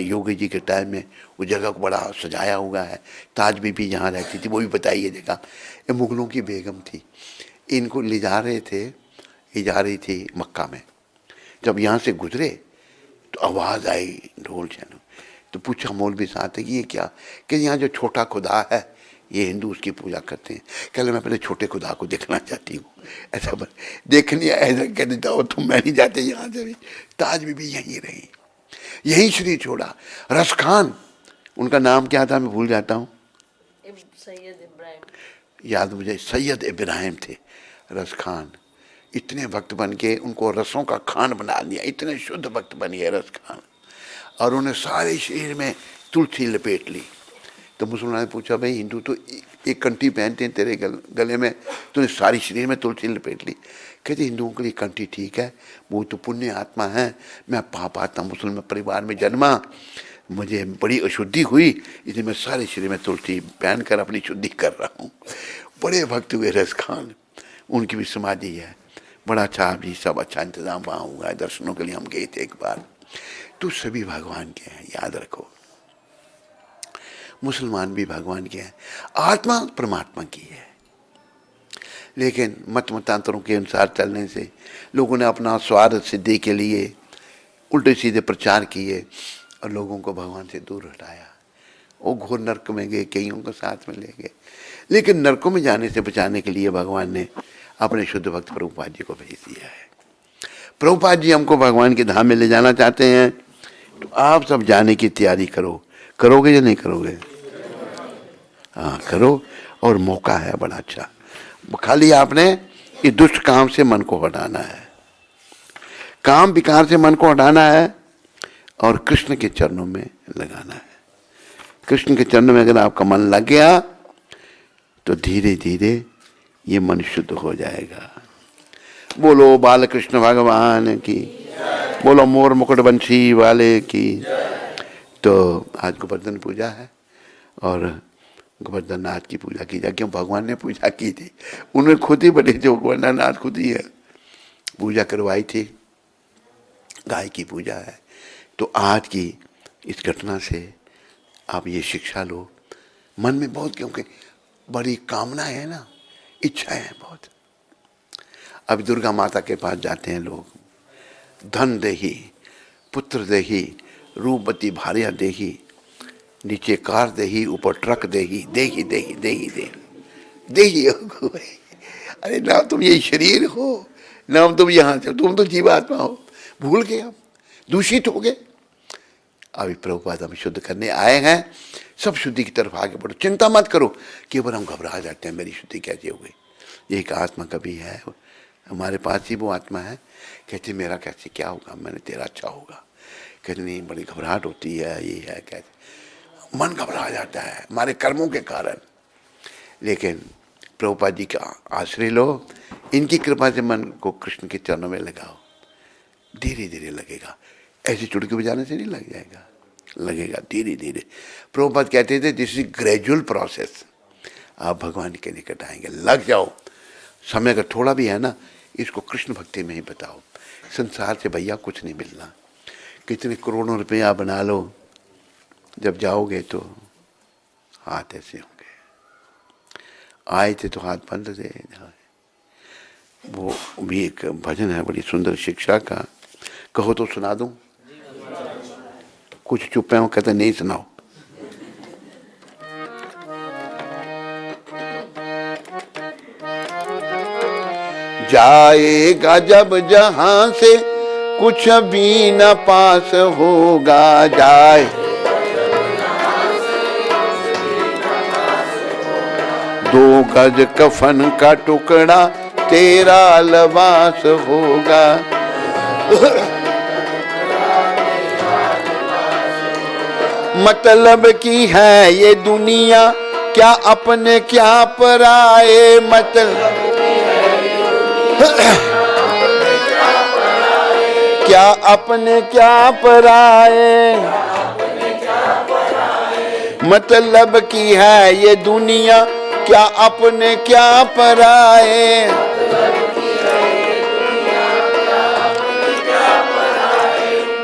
योगी जी के टाइम में वो जगह को बड़ा सजाया हुआ है। ताज बीबी जहाँ रहती थी वो भी बताई ये जगह, ये मुगलों की बेगम थी। इनको ले जा रहे थे, ये जा रही थी मक्का में, जब यहाँ से गुजरे तो आवाज़ आई ढोल छानों। तो पूछा मौलवी साहब कि ये क्या? कि यहाँ जो छोटा खुदा है ये हिंदू उसकी पूजा करते हैं। कह मैं पहले छोटे खुदा को देखना चाहती हूँ, ऐसा देखनी ऐसा कह देता हो तुम, मैं नहीं जाते यहाँ से भी। ताज भी यहीं रही, यहीं श्री छोड़ा। रस खान उनका नाम क्या था मैं भूल जाता हूँ, सैयद इब्राहिम, याद मुझे, सैयद इब्राहिम थे। रस खान इतने भक्त बन के उनको रसों का खान बना दिया, इतने शुद्ध भक्त बन गए रस खान। और उन्हें सारे शरीर में तुलसी लपेट ली। तो मुसलमान ने पूछा भाई हिंदू तो एक कंठी पहनते हैं, तेरे गले में तूने सारी शरीर में तुलसी लपेट ली। कहते हिंदुओं के लिए कंठी ठीक है, वो तो पुण्य आत्मा है, मैं पाप आत्मा मुसलमान परिवार में जन्मा, मुझे बड़ी अशुद्धि हुई, इसलिए मैं सारे शरीर में तुलसी पहन कर अपनी शुद्धि कर रहा हूँ। बड़े भक्त हुए रस खान, उनकी भी समाधि है। बड़ा अच्छा भी सब अच्छा इंतज़ाम वहाँ हुआ है, दर्शनों के लिए हम गए थे एक बार। तो सभी भगवान के हैं, याद रखो, मुसलमान भी भगवान के हैं, आत्मा परमात्मा की है। लेकिन मत मतांतरों के अनुसार चलने से लोगों ने अपना स्वार्थ सिद्धि के लिए उल्टे सीधे प्रचार किए और लोगों को भगवान से दूर हटाया। वो घोर नरक में गए, कईयों को साथ में ले गए। लेकिन नरकों में जाने से बचाने के लिए भगवान ने अपने शुद्ध भक्त प्रभुपाद जी को भेज दिया है। प्रभुपाद जी हमको भगवान के धाम में ले जाना चाहते हैं, तो आप सब जाने की तैयारी करो। करोगे या नहीं करोगे? हाँ करो, और मौका है बड़ा अच्छा। खाली आपने इस दुष्ट काम से मन को हटाना है, काम विकार से मन को हटाना है और कृष्ण के चरणों में लगाना है। कृष्ण के चरणों में अगर आपका मन लग गया तो धीरे धीरे ये मन शुद्ध हो जाएगा। बोलो बालकृष्ण भगवान की, बोलो मोर मुकुट बंशी वाले की। तो आज गोवर्धन पूजा है और गोवर्धन नाथ की पूजा की जाए। क्यों? भगवान ने पूजा की थी, उन्होंने खुद ही बने जो गोवर्धन नाथ खुद ही है पूजा करवाई थी, गाय की पूजा है। तो आज की इस घटना से आप ये शिक्षा लो, मन में बहुत, क्योंकि बड़ी कामना है ना, इच्छाएं हैं बहुत। अब दुर्गा माता के पास जाते हैं लोग, धन देही, पुत्र देही, रूपवती भार्या देही, नीचे कार देही, ऊपर ट्रक देही, देही देही देही देही देही। अरे ना तुम ये शरीर हो, ना हम तुम यहाँ से, तुम तो जीवात्मा हो, भूल गए हम, दूषित हो गए। अभी प्रभुपाद हम शुद्ध करने आए हैं, सब शुद्धि की तरफ आगे बढ़ो, चिंता मत करो। केवल हम घबरा जाते हैं, मेरी शुद्धि कैसे हो गई। एक आत्मा कभी है हमारे पास ही, वो आत्मा है, कहती मेरा कैसे क्या होगा, मैंने तेरा अच्छा होगा। कहते नहीं, बड़ी घबराहट होती है, ये है, कहते मन घबरा जाता है हमारे कर्मों के कारण। लेकिन प्रभुपाद जी का आश्रय लो, इनकी कृपा से मन को कृष्ण के चरणों में लगाओ, धीरे धीरे लगेगा। ऐसे चुटकी बजाने से नहीं लग जाएगा, लगेगा धीरे धीरे। प्रभुपाद कहते थे दिस इज ग्रेजुअल प्रोसेस। आप भगवान के निकट आएंगे, लग जाओ। समय अगर थोड़ा भी है ना, इसको कृष्ण भक्ति में ही बताओ। संसार से भैया कुछ नहीं मिलना, कितने करोड़ों रुपया बना लो, जब जाओगे तो हाथ ऐसे होंगे। आए थे तो हाथ बंद थे। वो भी एक भजन है बड़ी सुंदर शिक्षा का, कहो तो सुना दूं। कुछ चुप है, वो कहते नहीं सुनाओ। जाएगा जब जहां से कुछ भी न पास होगा, जाए दो गज कफन का टुकड़ा तेरा लबास होगा। मतलब की है ये दुनिया, क्या अपने क्या पराए, मतलब क्या अपने क्या पराए, मतलब की है ये दुनिया, क्या अपने क्या पराए।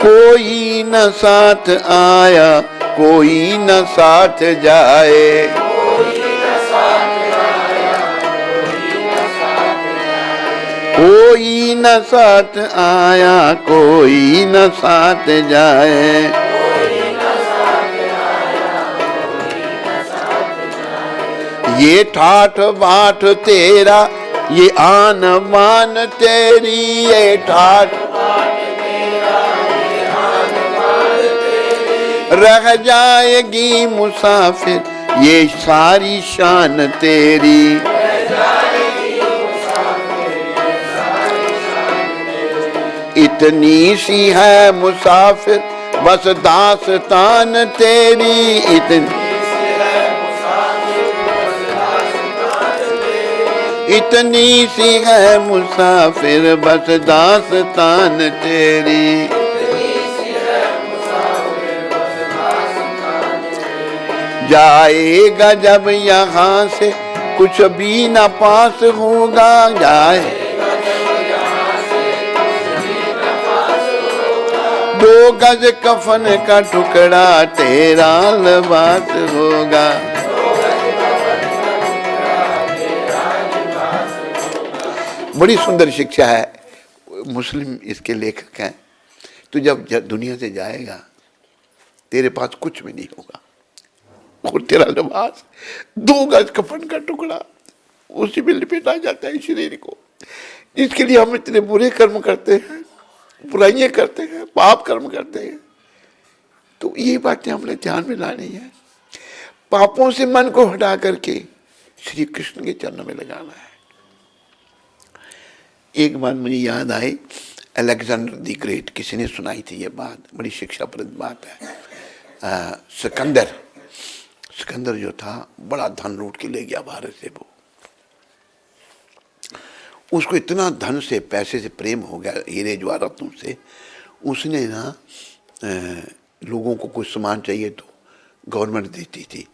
कोई न साथ आया, कोई न साथ जाए, कोई न साथ आया, कोई न साथ जाए। ये ठाठ बाट तेरा, ये आन मान तेरी, ये ठाठ रह जाएगी मुसाफिर, ये सारी शान तेरी। इतनी सी है मुसाफिर बस दास्तान तेरी, इतनी सी है मुसाफिर बस दास्तान तेरी। जाएगा जब यहाँ से कुछ भी न पास होगा, जाए दो गज कफन का टुकड़ा तेरा लिबास होगा। बड़ी सुंदर शिक्षा है, मुस्लिम इसके लेखक हैं। तो जब दुनिया से जाएगा तेरे पास कुछ भी नहीं होगा, और तेरा लिबास दो गज कफन का टुकड़ा, उसी में लिपेटा जाता है शरीर को। इसके लिए हम इतने बुरे कर्म करते हैं, बुराइयां करते हैं, पाप कर्म करते हैं। तो ये बातें हमने ध्यान में लानी है। पापों से मन को हटा करके श्री कृष्ण के चरणों में लगाना है। एक बात मुझे याद आई, अलेक्जेंडर द ग्रेट, किसी ने सुनाई थी ये बात, बड़ी शिक्षाप्रद बात है। सिकंदर जो था बड़ा धन लूट के ले गया भारत से। वो उसको इतना धन से, पैसे से प्रेम हो गया, हीरे जवाहरातों से, उसने ना लोगों को कुछ सामान चाहिए तो गवर्नमेंट देती थी,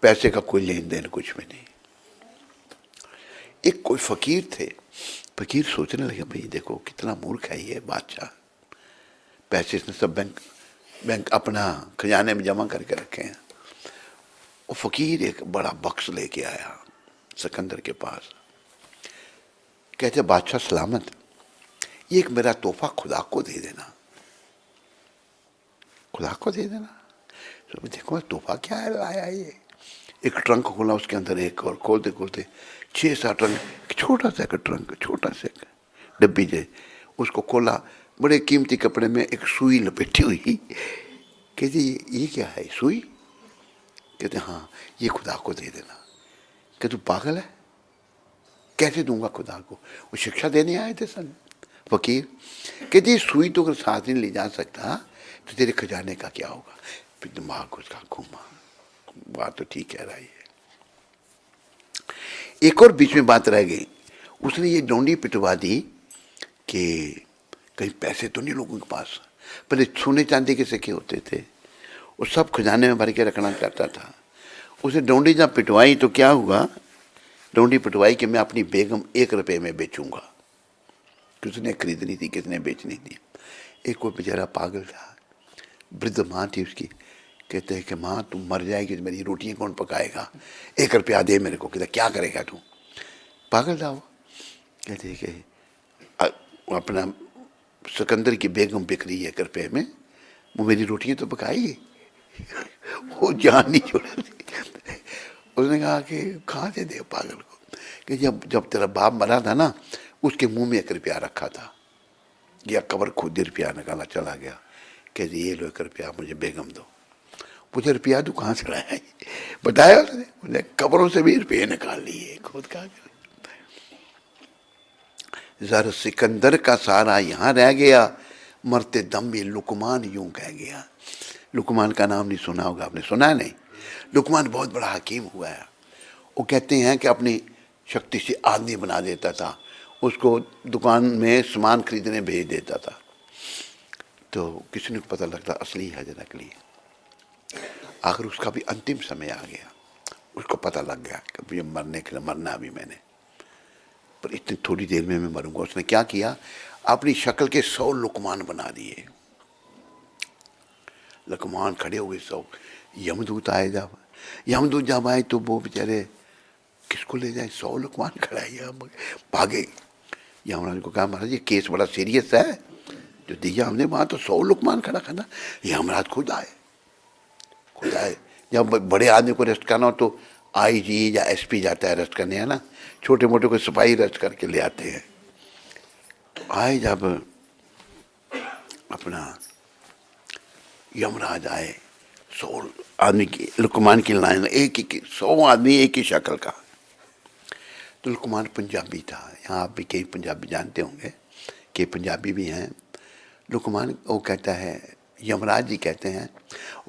पैसे का कोई लेन देन कुछ भी नहीं। एक कोई फकीर थे, फकीर सोचने लगे भाई देखो कितना मूर्ख है ये बादशाह, पैसे इसने सब बैंक अपना खजाने में जमा करके रखे हैं। वो फकीर एक बड़ा बक्स लेके आया सिकंदर के पास, कहते बादशाह सलामत, ये एक मेरा तोहफा खुदा को दे देना, खुदा को दे देना। तो देखो तोहफा क्या है लाया ये। एक ट्रंक खोला, उसके अंदर एक और खोलते खोलते 6-7 ट्रंक, छोटा सा ट्रंक, छोटा सा डब्बी जे, उसको खोला, बड़े कीमती कपड़े में एक सुई लपेटी हुई। कहती ये क्या है, सुई? कहते हाँ, ये खुदा को दे देना। कि तू पागल है, कैसे दूंगा खुदा को? वो शिक्षा देने आए थे सन फकीर। कहती सुई तो अगर साथ नहीं ले जा सकता तो तेरे खजाने का क्या होगा? फिर दिमाग उसका घूमा, बात तो ठीक कह रहा है। एक और बीच में बात रह गई, उसने ये डोंडी पिटवा दी कि कहीं पैसे तो नहीं लोगों के पास। पहले सोने चांदी के सिक्के होते थे, वो सब खजाने में भर के रखना चाहता था। उसे डोंडी जब पिटवाई तो क्या हुआ, डोंडी पिटवाई कि मैं अपनी बेगम 1 रुपये में बेचूंगा। किसने खरीदनी थी, किसने बेचनी थी? एक कोई बेचारा पागल था, वृद्ध माँ थी उसकी। कहते हैं कि माँ तुम मर जाएगी तो मेरी रोटियाँ कौन पकाएगा, 1 रुपया दे मेरे को। कहते क्या करेगा तू? पागल था वो। कहते हैं कि अपना सिकंदर की बेगम बिक रही है 1 रुपये में, वो मेरी रोटियाँ तो पकाएगी। वो जान नहीं छोड़ी। उसने कहा कि कहाँ से दे पागल को? कि जब तेरा बाप मरा था ना, उसके मुंह में 1 रुपया रखा था, या कबर खुद ही रुपया निकाला चला गया। कहते ये लो 1 रुपया, मुझे बेगम दो। मुझे रुपया तू कहाँ से लाया? बताया उसने, मुझे कब्रों से भी रुपये निकाल लिए, खुद कहा। जरा सिकंदर का सारा यहाँ रह गया, मरते दम भी लुकमान यूं कह गया। लुकमान का नाम नहीं सुना होगा आपने, सुना नहीं? लुकमान बहुत बड़ा हकीम हुआ है। वो कहते हैं कि अपनी शक्ति से आदमी बना देता था, उसको दुकान में सामान खरीदने भेज देता था, तो किसी ने पता लगता असली है या नकली। आखिर उसका भी अंतिम समय आ गया, उसको पता लग गया कि मुझे मरने के लिए मरना भी मैंने, पर इतनी थोड़ी देर में मैं मरूंगा। उसने क्या किया, अपनी शक्ल के 100 लुकमान बना दिए। लुकमान खड़े हो गए 100। यमदूत आए, जब यमदूत जब आए तो वो बेचारे किसको ले जाए, 100 लुकमान खड़ा है, भागे। यमराज को कहा महाराज ये केस बड़ा सीरियस है, जो दिया हमने वहां तो 100 लुकमान खड़ा करना। यमराज खुद आए। जब बड़े आदमी को अरेस्ट करना हो तो IG या SP जाता है अरेस्ट करने, है ना, छोटे मोटे को सिपाही अरेस्ट करके ले आते हैं। तो आए जब अपना यमराज आए, 100 आदमी की लुकमान की लाइन, एक ही 100 आदमी एक ही शक्ल का। तो लुकमान पंजाबी था, यहाँ आप भी कई पंजाबी जानते होंगे कि पंजाबी भी हैं। लुकमान वो कहता है, यमराज जी कहते हैं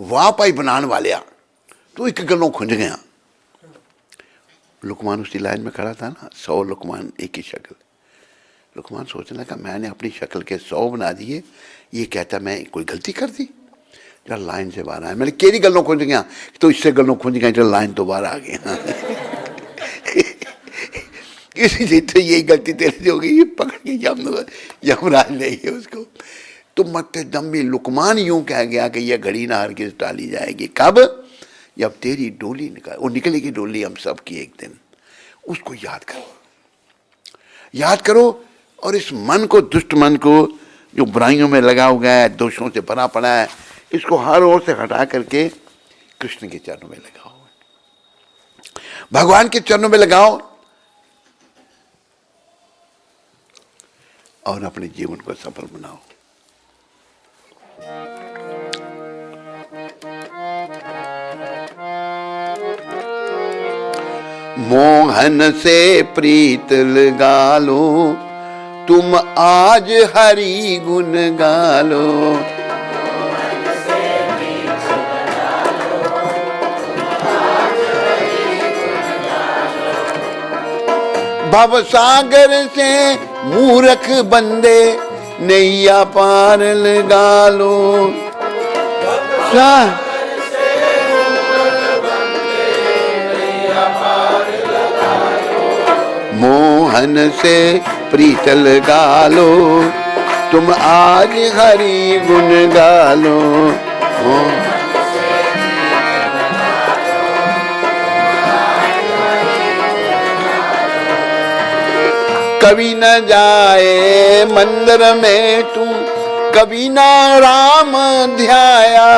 वाह भाई बनान वालिया तो एक गलों खुंज गया। लुकमान उसी लाइन में खड़ा था ना, 100 लुकमान एक ही शक्ल। लुकमान सोचने लगा मैंने अपनी शक्ल के 100 बना दिए, ये कहता मैं कोई गलती कर दी, जब लाइन से बाहर आया। मैंने केरी गलों खुंज गया, तो इससे गलों खुंज गया जब लाइन तो बाहर आ गया। इसी तो यही गलती तेरे से हो गई, पकड़ के यमराज ले गए उसको। तो मरते दम में लुकमान यूं कह गया कि यह घड़ी ना हरगिज़ टाली जाएगी। कब? जब तेरी डोली निकल, वो निकलेगी डोली हम सब की एक दिन। उसको याद करो, और इस मन को, दुष्ट मन को जो बुराइयों में लगा हुआ है, दोषों से भरा पड़ा है, इसको हर ओर से हटा करके कृष्ण के चरणों में लगाओ, भगवान के चरणों में लगाओ, और अपने जीवन को सफल बनाओ। मोहन से प्रीत लगा लो, तुम आज हरि गुण गा लो। भव सागर से मूर्ख बंदे नैया पार लगा लो। मोहन से प्रीत लगा लो, तुम आज हरि गुण गा लो। कभी न जाए मंदिर में तुम, कभी न राम ध्याया,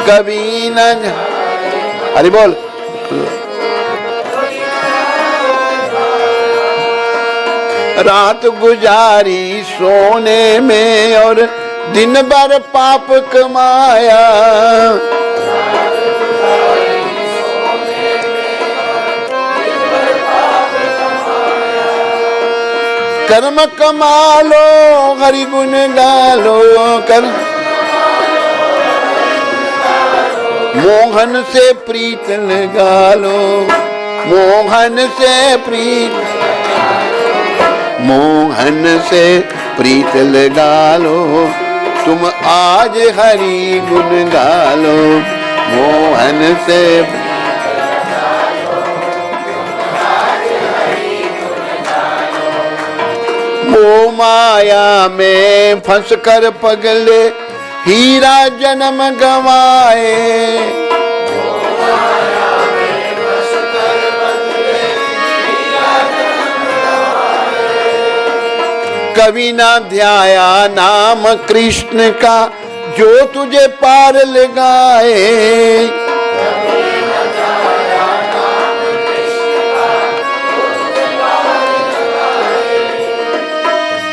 कभी न अरे बोल रात गुजारी सोने में और दिन भर पाप कमाया। कर्म कमा लो हरि गुण गालो, कर मोहन से प्रीत लगा लो, मोहन से प्रीत, मोहन से प्रीत लगा लो, तुम आज हरि गुण गालो, मोहन से। मोह माया में फंस कर पगले हीरा जन्म गवाए, कभी ना ध्याया नाम कृष्ण का जो तुझे पार लगाए।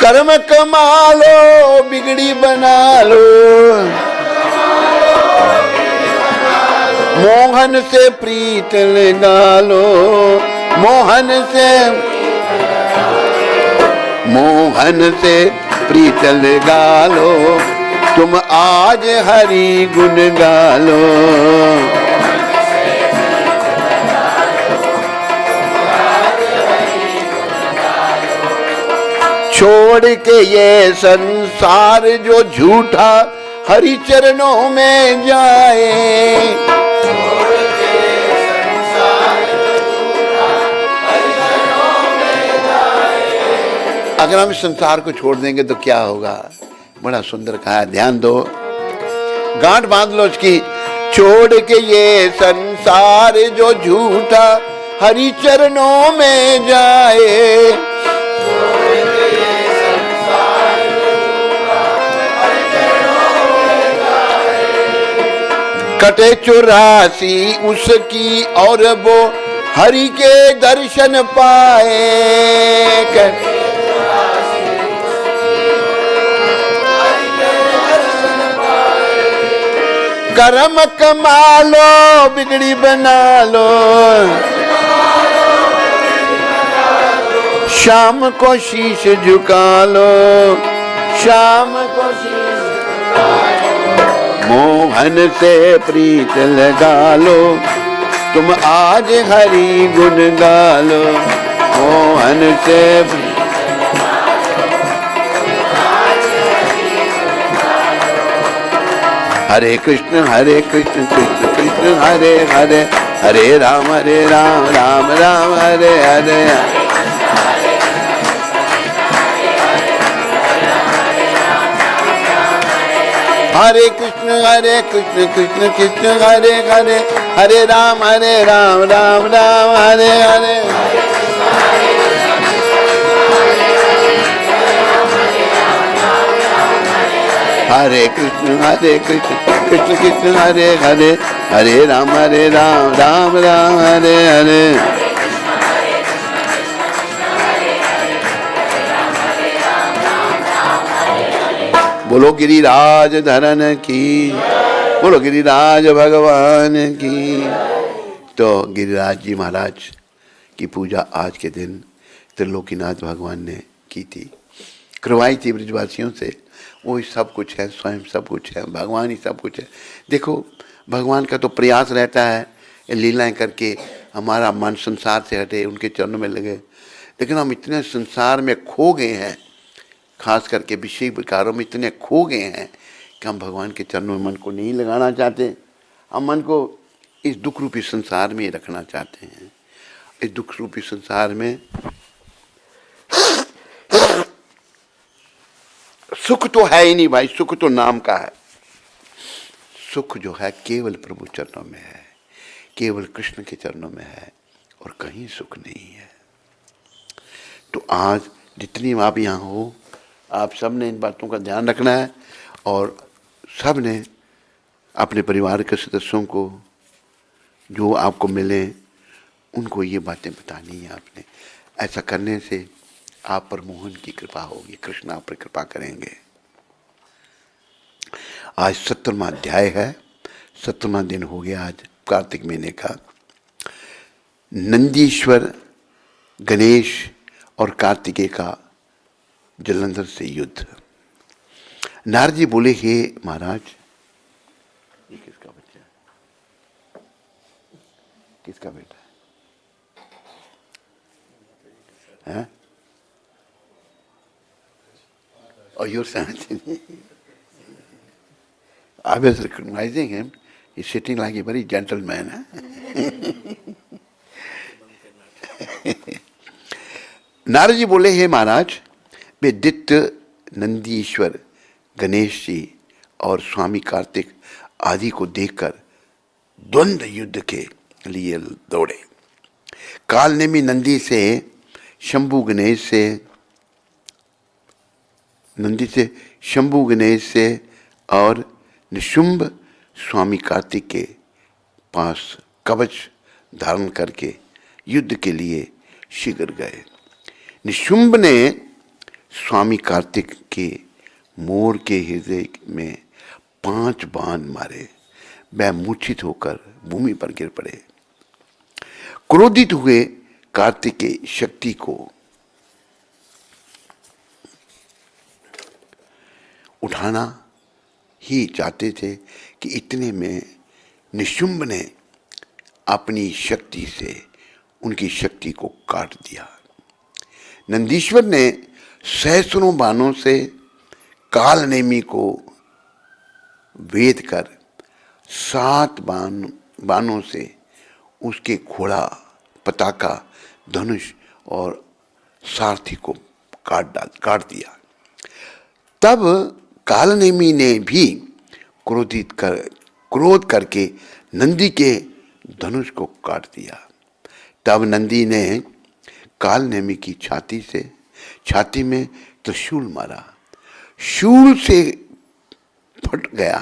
कर्म कमा लो बिगड़ी बना लो, मोहन से प्रीत लगा लो, मोहन से, मोहन से प्रीत लगा लो, तुम आज हरि गुण गालो। छोड़ के ये संसार जो झूठा हरि चरणों में जाए, अगर हम संसार को छोड़ देंगे तो क्या होगा? बड़ा सुंदर कहा है, ध्यान दो, गांठ बांध लो उसकी। छोड़ के ये संसार जो झूठा हरि चरणों में जाए, कटे 84 उसकी और वो हरि के दर्शन पाए। कर्म कमा लो बिगड़ी बना लो, शाम को शीश झुका लो, शाम को शीश झुका लो, मोहन से प्रीत लगा लो, तुम आज हरि गुण गालो, मोहन से। हरे कृष्ण कृष्ण कृष्ण हरे हरे, हरे राम राम राम हरे हरे। हरे कृष्ण कृष्ण कृष्ण हरे हरे, हरे राम राम राम हरे हरे। हरे कृष्ण कृष्ण कृष्ण हरे हरे, हरे राम राम राम हरे हरे। बोलो गिरिराज धरन की, बोलो गिरिराज भगवान की। तो गिरिराज जी महाराज की पूजा आज के दिन त्रिलोकीनाथ भगवान ने की थी, करवाई थी ब्रजवासियों से। वो सब कुछ है, स्वयं सब कुछ है, भगवान ही सब कुछ है। देखो भगवान का तो प्रयास रहता है लीलाएं करके हमारा मन संसार से हटे, उनके चरणों में लगे। लेकिन हम इतने संसार में खो गए हैं, खास करके विषय विकारों में इतने खो गए हैं कि हम भगवान के चरणों में मन को नहीं लगाना चाहते। हम मन को इस दुख रूपी संसार में रखना चाहते हैं। इस दुख रूपी संसार में सुख तो है ही नहीं भाई, सुख तो नाम का है। सुख जो है केवल प्रभु चरणों में है, केवल कृष्ण के चरणों में है, और कहीं सुख नहीं है। तो आज जितनी आप यहाँ हो, आप सब ने इन बातों का ध्यान रखना है, और सब ने अपने परिवार के सदस्यों को जो आपको मिले उनको ये बातें बतानी है आपने। ऐसा करने से आप पर मोहन की कृपा होगी, कृष्ण आप पर कृपा करेंगे। आज 17वां अध्याय है, 17वां दिन हो गया आज कार्तिक महीने का। नंदीश्वर, गणेश और कार्तिकेय का जलंधर से युद्ध। नारद जी बोले, हे महाराज, ये किसका बच्चा है, किसका बेटा है? और your son, I was recognizing him. He's sitting like a very gentleman. Narad ji बोले, हे महाराज, वे दित्य, नंदीश्वर, गणेश जी और स्वामी कार्तिक आदि को देखकर द्वंद्व युद्ध के लिए दौड़े। कालनेमी नंदी से, शंभु गणेश से, नंदी से, शंभु गणेश से और निशुंभ स्वामी कार्तिक के पास कवच धारण करके युद्ध के लिए शीघ्र गए। निशुंभ ने स्वामी कार्तिक के मोर के हृदय में 5 बाण मारे। वह मूर्छित होकर भूमि पर गिर पड़े। क्रोधित हुए कार्तिक की शक्ति को उठाना ही चाहते थे कि इतने में निशुंभ ने अपनी शक्ति से उनकी शक्ति को काट दिया। नंदीश्वर ने सहस्रों बाणों से कालनेमी को वेद कर 7 बाणों से उसके घोड़ा, पताका, धनुष और सारथी को काट दिया। तब कालनेमी ने भी क्रोध करके नंदी के धनुष को काट दिया। तब नंदी ने कालनेमी की छाती में त्रिशूल मारा। शूल से फट गया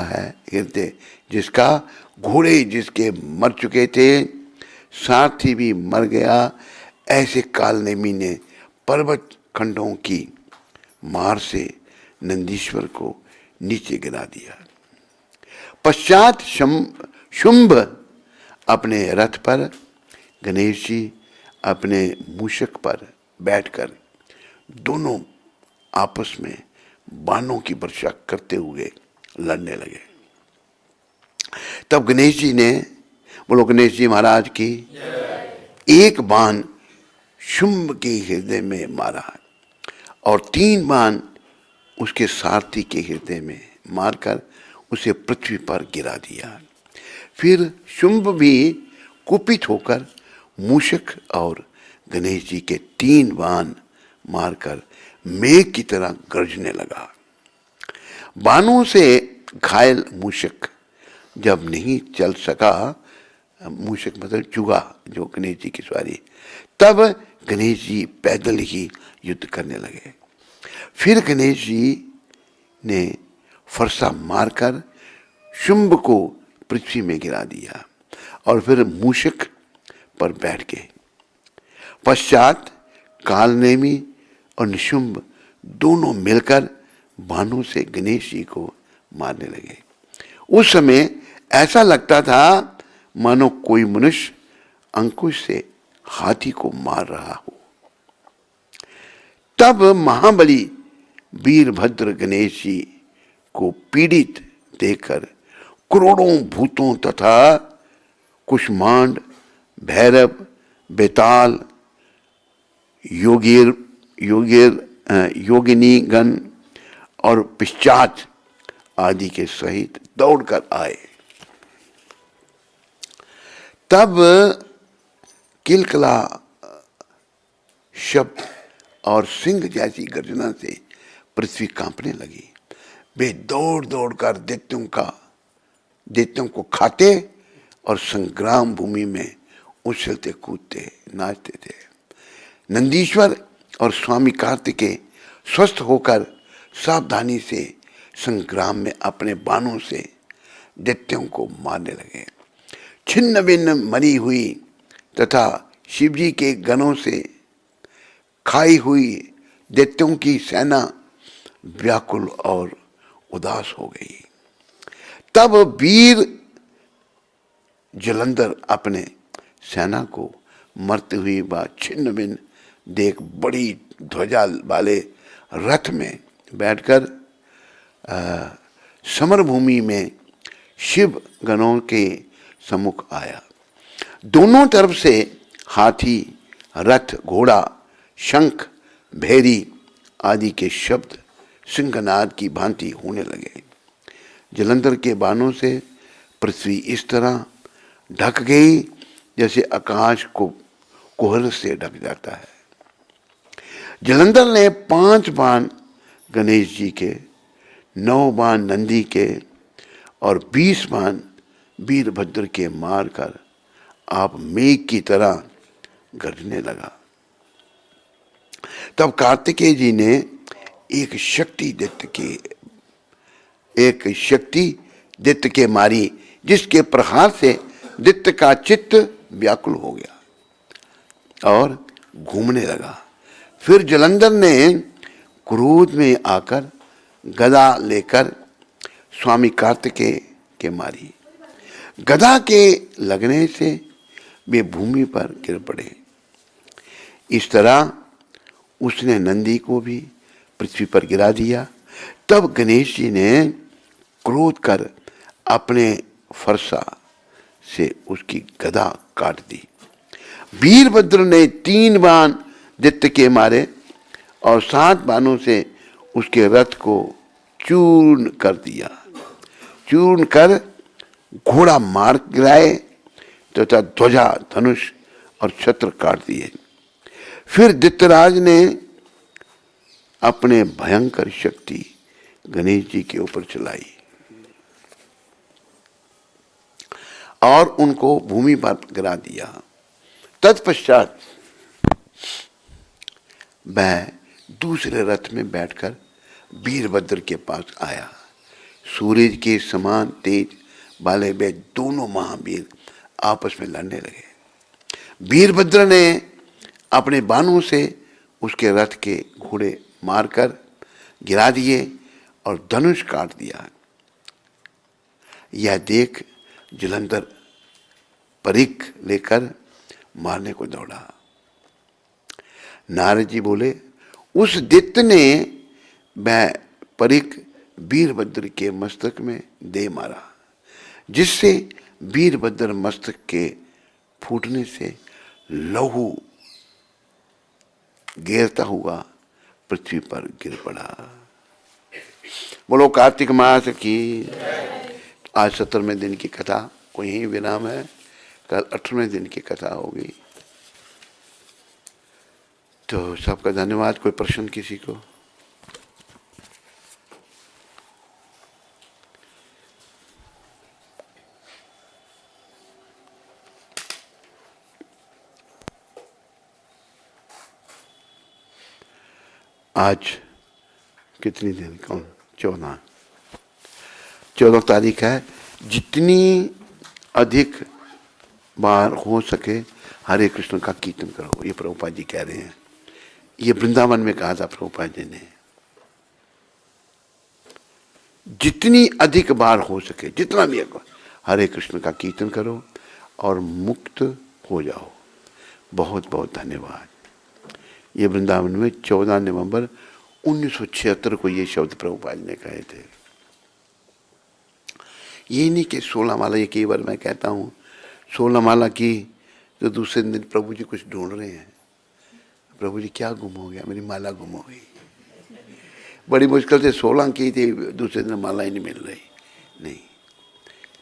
है हृदय, जिसका घोड़े जिसके मर चुके थे, सारथी भी मर गया। ऐसे कालनेमी ने पर्वत खंडों की मार से नंदीश्वर को नीचे गिरा दिया। पश्चात शुंभ अपने रथ पर, गणेश जी अपने मूषक पर बैठकर दोनों आपस में बाणों की वर्षा करते हुए लड़ने लगे। तब गणेश जी ने, बोलो गणेश जी महाराज की, एक बाण शुंभ के हृदय में मारा और 3 बाण उसके सारथी के हृदय में मारकर उसे पृथ्वी पर गिरा दिया। फिर शुंभ भी कुपित होकर मूषक और गणेश जी के 3 बाण मारकर मेघ की तरह गरजने लगा। बाणों से घायल मूषक जब नहीं चल सका, मूषक मतलब चूहा जो गणेश जी की सवारी, तब गणेश जी पैदल ही युद्ध करने लगे। फिर गणेश जी ने फरसा मारकर शुंभ को पृथ्वी में गिरा दिया और फिर मूषक पर बैठ गए। पश्चात कालनेमी और निशुंभ दोनों मिलकर बाणों से गणेश जी को मारने लगे। उस समय ऐसा लगता था मानो कोई मनुष्य अंकुश से हाथी को मार रहा हो। तब महाबली वीरभद्र गणेश जी को पीड़ित देखकर करोड़ों भूतों तथा कुष्मांड, भैरव, बेताल, योगिनी गण और पिशाच आदि के सहित दौड़कर आए। तब किलकला शब्द और सिंह जैसी गर्जना से पृथ्वी कांपने लगी। वे दौड़ दौड़कर दैत्यों को खाते और संग्राम भूमि में उछलते कूदते नाचते थे। नंदीश्वर और स्वामी कार्तिकेय स्वस्थ होकर सावधानी से संग्राम में अपने बाणों से दैत्यों को मारने लगे। छिन्न भिन्न मरी हुई तथा शिवजी के गणों से खाई हुई दैत्यों की सेना व्याकुल और उदास हो गई। तब वीर जलंधर अपने सेना को मरती हुई व छिन्न भिन्न देख बड़ी ध्वजा वाले रथ में बैठकर समर भूमि में शिव गणों के सम्मुख आया। दोनों तरफ से हाथी, रथ, घोड़ा, शंख, भेरी आदि के शब्द सिंहनाद की भांति होने लगे। जलंधर के बाणों से पृथ्वी इस तरह ढक गई जैसे आकाश को कोहरे से ढक जाता है। जलंधर ने 5 बाण गणेश जी के, 9 बाण नंदी के और 20 बाण वीरभद्र के मारकर आप मेघ की तरह गरजने लगा। तब कार्तिकेय जी ने एक शक्ति दैत्य के मारी, जिसके प्रहार से दैत्य का चित्त व्याकुल हो गया और घूमने लगा। फिर जलंधर ने क्रोध में आकर गदा लेकर स्वामी कार्तिकेय के मारी। गदा के लगने से वे भूमि पर गिर पड़े। इस तरह उसने नंदी को भी पृथ्वी पर गिरा दिया। तब गणेश जी ने क्रोध कर अपने फरसा से उसकी गदा काट दी। वीरभद्र ने 3 बाण दैत्य के मारे और 7 बाणों से उसके रथ को चूर्ण कर दिया। चूर्ण कर घोड़ा मार गिराए तथा ध्वजा, धनुष और छत्र काट दिए। फिर दैत्यराज ने अपने भयंकर शक्ति गणेश जी के ऊपर चलाई और उनको भूमि पर गिरा दिया। तत्पश्चात वह दूसरे रथ में बैठकर वीरभद्र के पास आया। सूरज के समान तेज वाले वे दोनों महावीर आपस में लड़ने लगे। वीरभद्र ने अपने बाणों से उसके रथ के घोड़े मारकर गिरा दिए और धनुष काट दिया। यह देख जलंधर परिख लेकर मारने को दौड़ा। नारद जी बोले, उस दैत्य ने वह परिख वीरभद्र के मस्तक में दे मारा, जिससे वीरभद्र मस्तक के फूटने से लहू गिरता हुआ पृथ्वी पर गिर पड़ा। बोलो कार्तिक मास की। आज 17वें दिन की कथा को यही विराम है। कल 18वें दिन की कथा होगी। तो सबका धन्यवाद। कोई प्रश्न किसी को? आज कितनी दिन? कौन? 14 तारीख है। जितनी अधिक बार हो सके हरे कृष्ण का कीर्तन करो। ये प्रभुपाद जी कह रहे हैं। ये वृंदावन में कहा था प्रभुपाद जी ने। जितनी अधिक बार हो सके, जितना भी हरे कृष्ण का कीर्तन करो और मुक्त हो जाओ। बहुत बहुत धन्यवाद। ये वृंदावन में 14 नवंबर 1976 को ये शब्द प्रभुपाद ने कहे थे। ये नहीं कि 16 माला, ये कई बार मैं कहता हूँ 16 माला की तो दूसरे दिन प्रभु जी कुछ ढूंढ रहे हैं। प्रभु जी क्या गुम हो गया? मेरी माला गुम हो गई। बड़ी मुश्किल से 16 की थी, दूसरे दिन माला ही नहीं मिल रही। नहीं,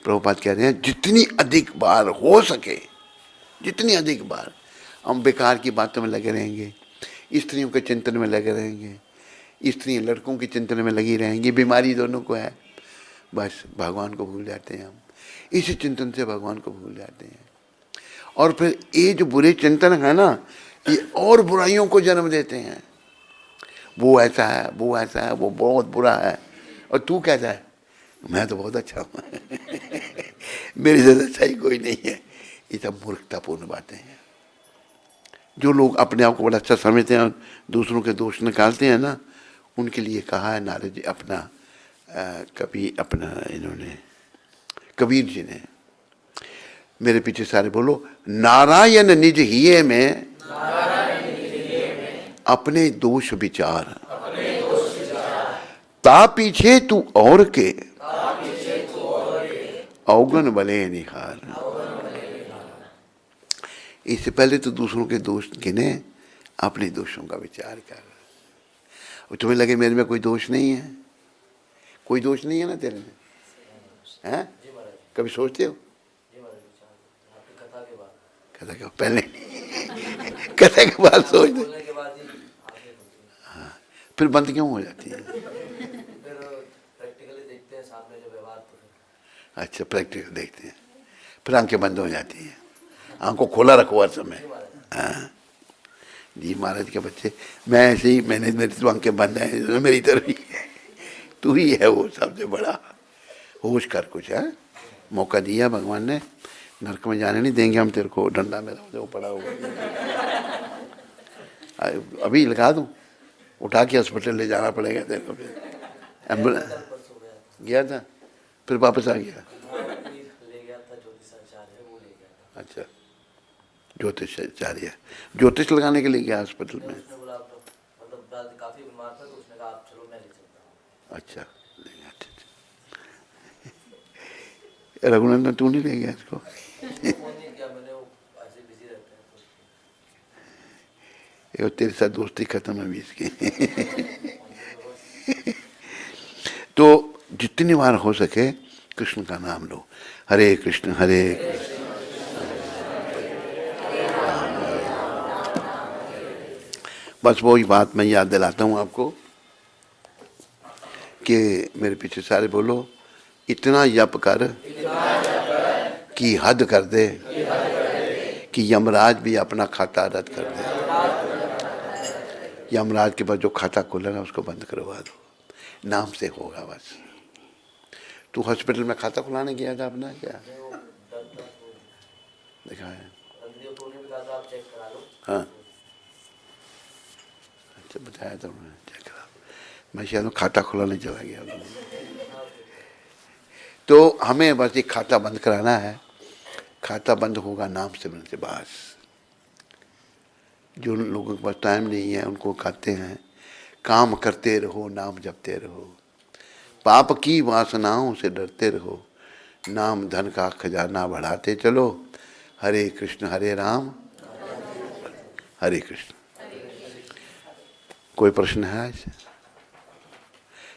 प्रभुपाद कह रहे हैं जितनी अधिक बार हो सके, जितनी अधिक बार। हम बेकार की बातों में लगे रहेंगे, स्त्रियों के चिंतन में लगे रहेंगे, स्त्रियाँ लड़कों के चिंतन में लगी रहेंगी। बीमारी दोनों को है। बस भगवान को भूल जाते हैं हम। इसी चिंतन से भगवान को भूल जाते हैं। और फिर ये जो बुरे चिंतन है ना, ये और बुराइयों को जन्म देते हैं। वो ऐसा है, वो ऐसा है, वो बहुत बुरा है, और तू कैसा है? मैं तो बहुत अच्छा हूँ। मेरे से अच्छा ही कोई नहीं है। ये सब मूर्खतापूर्ण बातें हैं। जो लोग अपने आप को बड़ा अच्छा समझते हैं और दूसरों के दोष निकालते हैं ना, उनके लिए कहा है नारद जी अपना कभी अपना इन्होंने कबीर जी ने, मेरे पीछे सारे बोलो, नारायण निज हिये में अपने दोष विचार, ता पीछे तू और के अवगुण भले निहार। इससे पहले तो दूसरों के दोष गिने, अपने दोषों का विचार कर। और तुम्हें लगे मेरे में कोई दोष नहीं है, कोई दोष नहीं है ना तेरे में, हैं? कभी सोचते हो? कथा के पहले कथा के बाद सोचते, हाँ, फिर बंद क्यों हो जाती है? अच्छा, प्रैक्टिकल देखते हैं, फिर आंखें बंद हो जाती हैं। आंखों खोला रखो हर समय। हाँ जी, महाराज के बच्चे, मैं ऐसे ही, मैंने मेरी तो आंखें बंद है, मेरी तरफ ही है, तू ही है वो सबसे बड़ा। होश कर कुछ है, मौका दिया भगवान ने, नरक में जाने नहीं देंगे हम तेरे को, डंडा में वो पड़ा होगा। अभी लगा दूं, उठा के हॉस्पिटल ले जाना पड़ेगा तेरे को। फिर एम्बुलेंस गया था, फिर वापस आ गया। अच्छा, ज्योतिषाचार्य, ज्योतिष लगाने के लिए गया हॉस्पिटल में। अच्छा, रघुनंदन तू नहीं ले गया इसको? तेरे साथ दोस्ती खत्म है अभी इसकी। तो जितनी बार हो सके कृष्ण का नाम लो, हरे कृष्ण हरे कृष्ण। बस वही बात मैं याद दिलाता हूँ आपको कि मेरे पीछे सारे बोलो, इतना जप कर कि हद कर दे, कि यमराज भी अपना खाता रद्द कर दे। यमराज के पास जो खाता खुला ना उसको बंद करवा दो, नाम से होगा बस। तू हॉस्पिटल में खाता खुलाने गया था अपना, क्या देखा है? हाँ, अच्छा बताया था उन्होंने, चेक करा। मैं शायद खाता खुलाने चला गया। तो हमें बस एक खाता बंद कराना है, खाता बंद होगा नाम सिमरन से बस। जो लोगों के पास टाइम नहीं है उनको कहते हैं, काम करते रहो, नाम जपते रहो, पाप की वासनाओं से डरते रहो, नाम धन का खजाना बढ़ाते चलो, हरे कृष्ण हरे राम हरे कृष्ण। कोई प्रश्न है ऐसे?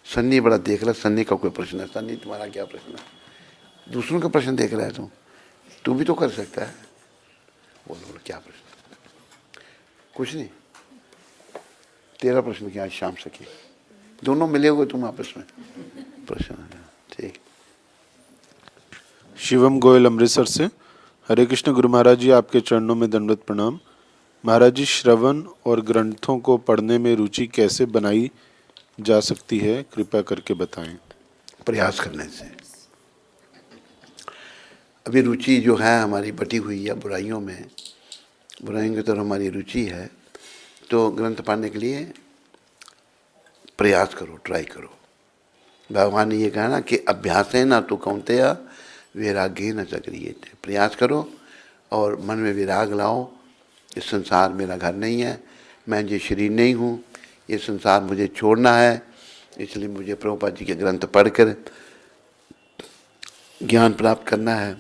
सन्नी बड़ा देख रहा, सन्नी का कोई प्रश्न है? सन्नी तुम्हारा क्या प्रश्न है? दूसरों का प्रश्न देख रहा है तू भी तो कर सकता है। बोलो क्या प्रश्न? कुछ नहीं। तेरा प्रश्न क्या है? शाम सखी दोनों मिले हुए तुम आपस में प्रश्न। ठीक। शिवम गोयल अमृतसर से। हरे कृष्ण गुरु महाराज जी, आपके चरणों में दंडवत प्रणाम। महाराज जी, श्रवण और ग्रंथों को पढ़ने में रुचि कैसे बनाई जा सकती है, कृपया करके बताएं। प्रयास करने से। अभी रुचि जो है हमारी बटी हुई है बुराइयों में, बुराइयों की तरफ हमारी रुचि है, तो ग्रंथ पढ़ने के लिए प्रयास करो, ट्राई करो। भगवान ने ये कहा ना कि अभ्यास है ना तो कौनतेया वैराग्य न चक्रियते। प्रयास करो और मन में विराग लाओ, इस संसार मेरा घर नहीं है, मैं ये शरीर नहीं हूँ, ये संसार मुझे छोड़ना है, इसलिए मुझे प्रभुपाद जी के ग्रंथ पढ़कर ज्ञान प्राप्त करना है,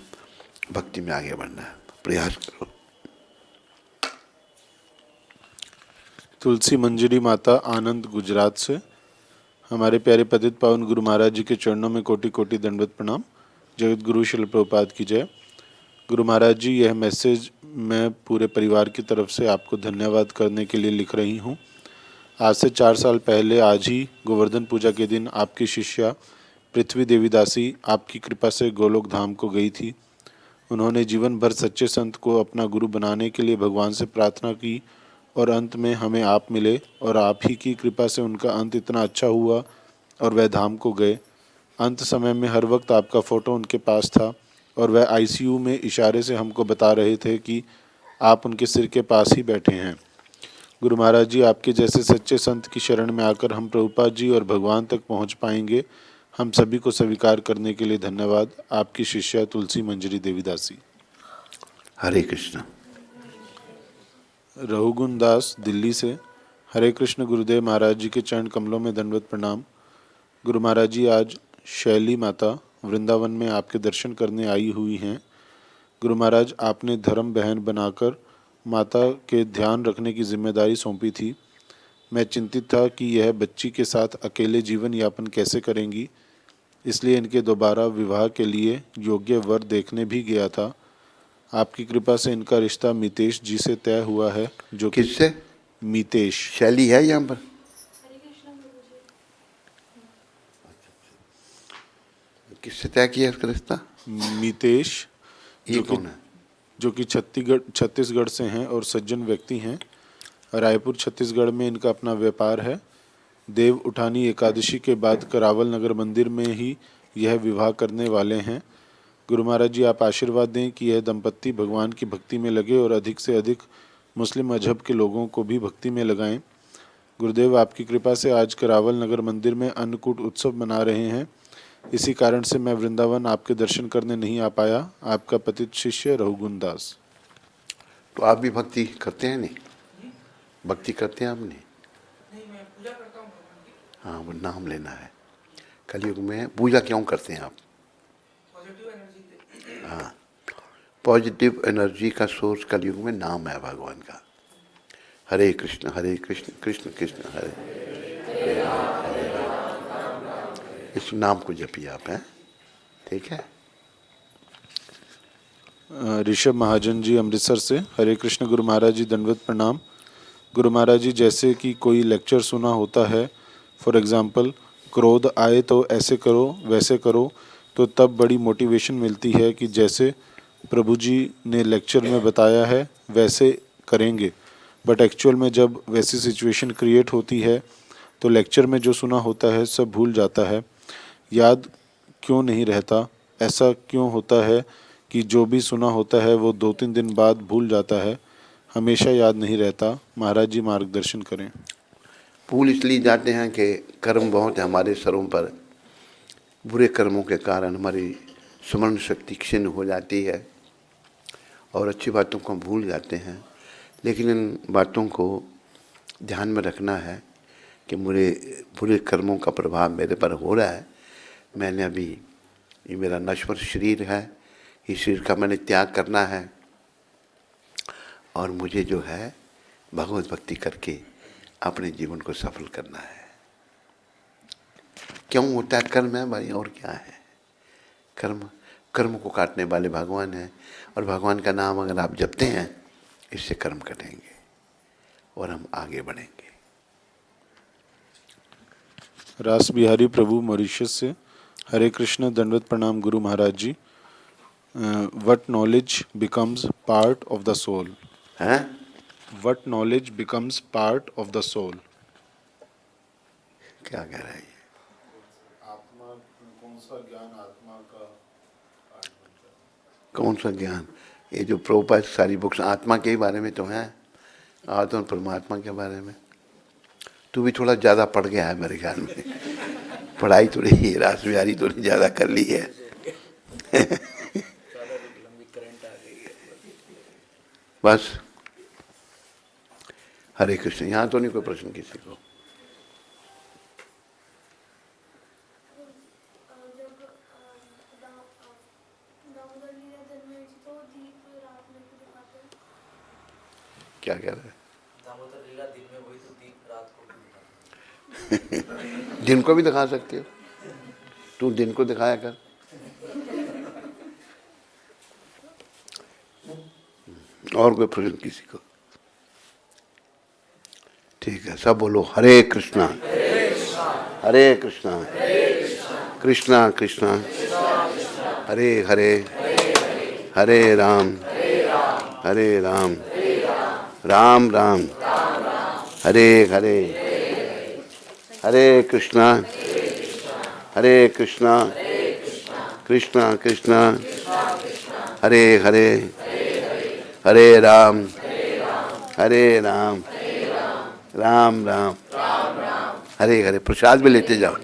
भक्ति में आगे बढ़ना है। प्रयास करो। तुलसी मंजरी माता, आनंद गुजरात से। हमारे प्यारे पतित पावन गुरु महाराज जी के चरणों में कोटि कोटि दंडवत प्रणाम। जगत गुरु श्रील प्रभुपाद की जय। गुरु महाराज जी, यह मैसेज मैं पूरे परिवार की तरफ से आपको धन्यवाद करने के लिए लिख रही हूँ। आज से 4 साल पहले आज ही गोवर्धन पूजा के दिन आपकी शिष्या पृथ्वी देवी दासी आपकी कृपा से गोलोक धाम को गई थी। उन्होंने जीवन भर सच्चे संत को अपना गुरु बनाने के लिए भगवान से प्रार्थना की और अंत में हमें आप मिले और आप ही की कृपा से उनका अंत इतना अच्छा हुआ और वह धाम को गए। अंत समय में हर वक्त आपका फ़ोटो उनके पास था और वह आईसीयू में इशारे से हमको बता रहे थे कि आप उनके सिर के पास ही बैठे हैं। गुरु महाराज जी, आपके जैसे सच्चे संत की शरण में आकर हम प्रभुपाद जी और भगवान तक पहुंच पाएंगे। हम सभी को स्वीकार करने के लिए धन्यवाद। आपकी शिष्या तुलसी मंजरी देवीदासी। हरे कृष्ण। रघुगुण दास दिल्ली से। हरे कृष्ण गुरुदेव महाराज जी के चरण कमलों में दंडवत प्रणाम। गुरु महाराज जी, आज शैली माता वृंदावन में आपके दर्शन करने आई हुई हैं। गुरु महाराज, आपने धर्म बहन बनाकर माता के ध्यान रखने की जिम्मेदारी सौंपी थी। मैं चिंतित था कि यह बच्ची के साथ अकेले जीवन यापन कैसे करेंगी, इसलिए इनके दोबारा विवाह के लिए योग्य वर देखने भी गया था। आपकी कृपा से इनका रिश्ता मितेश जी से तय हुआ है, जो कि किससे? मितेश। शैली है यहाँ पर? किससे तय किया इसका रिश्ता? मितेश, ये कौन है? जो कि छत्तीसगढ़ से हैं और सज्जन व्यक्ति हैं। रायपुर छत्तीसगढ़ में इनका अपना व्यापार है। देव उठानी एकादशी के बाद करावल नगर मंदिर में ही यह विवाह करने वाले हैं। गुरु महाराज जी, आप आशीर्वाद दें कि यह दंपत्ति भगवान की भक्ति में लगे और अधिक से अधिक मुस्लिम मजहब के लोगों को भी भक्ति में लगाएं। गुरुदेव, आपकी कृपा से आज करावल नगर मंदिर में अन्नकूट उत्सव मना रहे हैं। इसी कारण से मैं वृंदावन आपके दर्शन करने नहीं आ पाया। आपका पतित शिष्य रघुगुण दास। तो आप भी भक्ति करते हैं? नहीं, भक्ति करते हैं आप? नहीं, मैं पूजा करता हूँ भगवान की। हाँ, वो नाम लेना है। कलयुग में पूजा क्यों करते हैं आप? Positive energy. हाँ, पॉजिटिव एनर्जी का सोर्स कलयुग में नाम है भगवान का। हरे कृष्ण कृष्ण कृष्ण हरे हरे राम। इस नाम को जपिए आप, हैं? ठीक है। ऋषभ महाजन जी अमृतसर से। हरे कृष्ण गुरु महाराज जी, दंडवत प्रणाम। गुरु महाराज जी, जैसे कि कोई लेक्चर सुना होता है, फॉर एग्जांपल क्रोध आए तो ऐसे करो वैसे करो, तो तब बड़ी मोटिवेशन मिलती है कि जैसे प्रभु जी ने लेक्चर में बताया है वैसे करेंगे। बट एक्चुअल में जब वैसी सिचुएशन क्रिएट होती है तो लेक्चर में जो सुना होता है सब भूल जाता है। याद क्यों नहीं रहता? ऐसा क्यों होता है कि जो भी सुना होता है वो 2-3 दिन बाद भूल जाता है, हमेशा याद नहीं रहता? महाराज जी मार्गदर्शन करें। भूल इसलिए जाते हैं कि कर्म बहुत है हमारे सरों पर। बुरे कर्मों के कारण हमारी स्मरण शक्ति क्षीण हो जाती है और अच्छी बातों को भूल जाते हैं। लेकिन इन बातों को ध्यान में रखना है कि मेरे बुरे कर्मों का प्रभाव मेरे पर हो रहा है। मैंने अभी, ये मेरा नश्वर शरीर है, इस शरीर का मैंने त्याग करना है और मुझे जो है भगवत भक्ति करके अपने जीवन को सफल करना है। क्यों होता है? कर्म है भाई, और क्या है? कर्म को काटने वाले भगवान हैं और भगवान का नाम अगर आप जपते हैं, इससे कर्म कटेंगे और हम आगे बढ़ेंगे। रास बिहारी प्रभु मॉरिशस से। हरे कृष्ण, दंडवत प्रणाम Guru Maharaj ji. What knowledge becomes part of the soul? हैं? What knowledge becomes part of the soul? क्या कह रहा है ये? आत्मा, कौन सा ज्ञान आत्मा का पार्ट बनता है? कौन सा ज्ञान? ये जो प्रभुपाद सारी बुक्स आत्मा के बारे में तो हैं, आत्मा परमात्मा के बारे में। तू भी थोड़ा ज़्यादा पढ़ गया है मेरे ख्याल में। पढ़ाई थोड़ी रास बिहारी थोड़ी ज़्यादा कर ली है। बस। हरे कृष्ण। यहाँ तो नहीं कोई प्रश्न किसी को? क्या कह रहे हैं? दिन को भी दिखा सकते हो, तू दिन को दिखाया कर। और कोई प्रश्न किसी को? ठीक है, सब बोलो हरे कृष्णा हरे कृष्णा कृष्णा कृष्णा हरे हरे हरे राम राम राम हरे हरे हरे कृष्णा कृष्णा कृष्णा हरे हरे हरे राम हरे राम राम राम हरे हरे। प्रसाद भी लेते जाओ।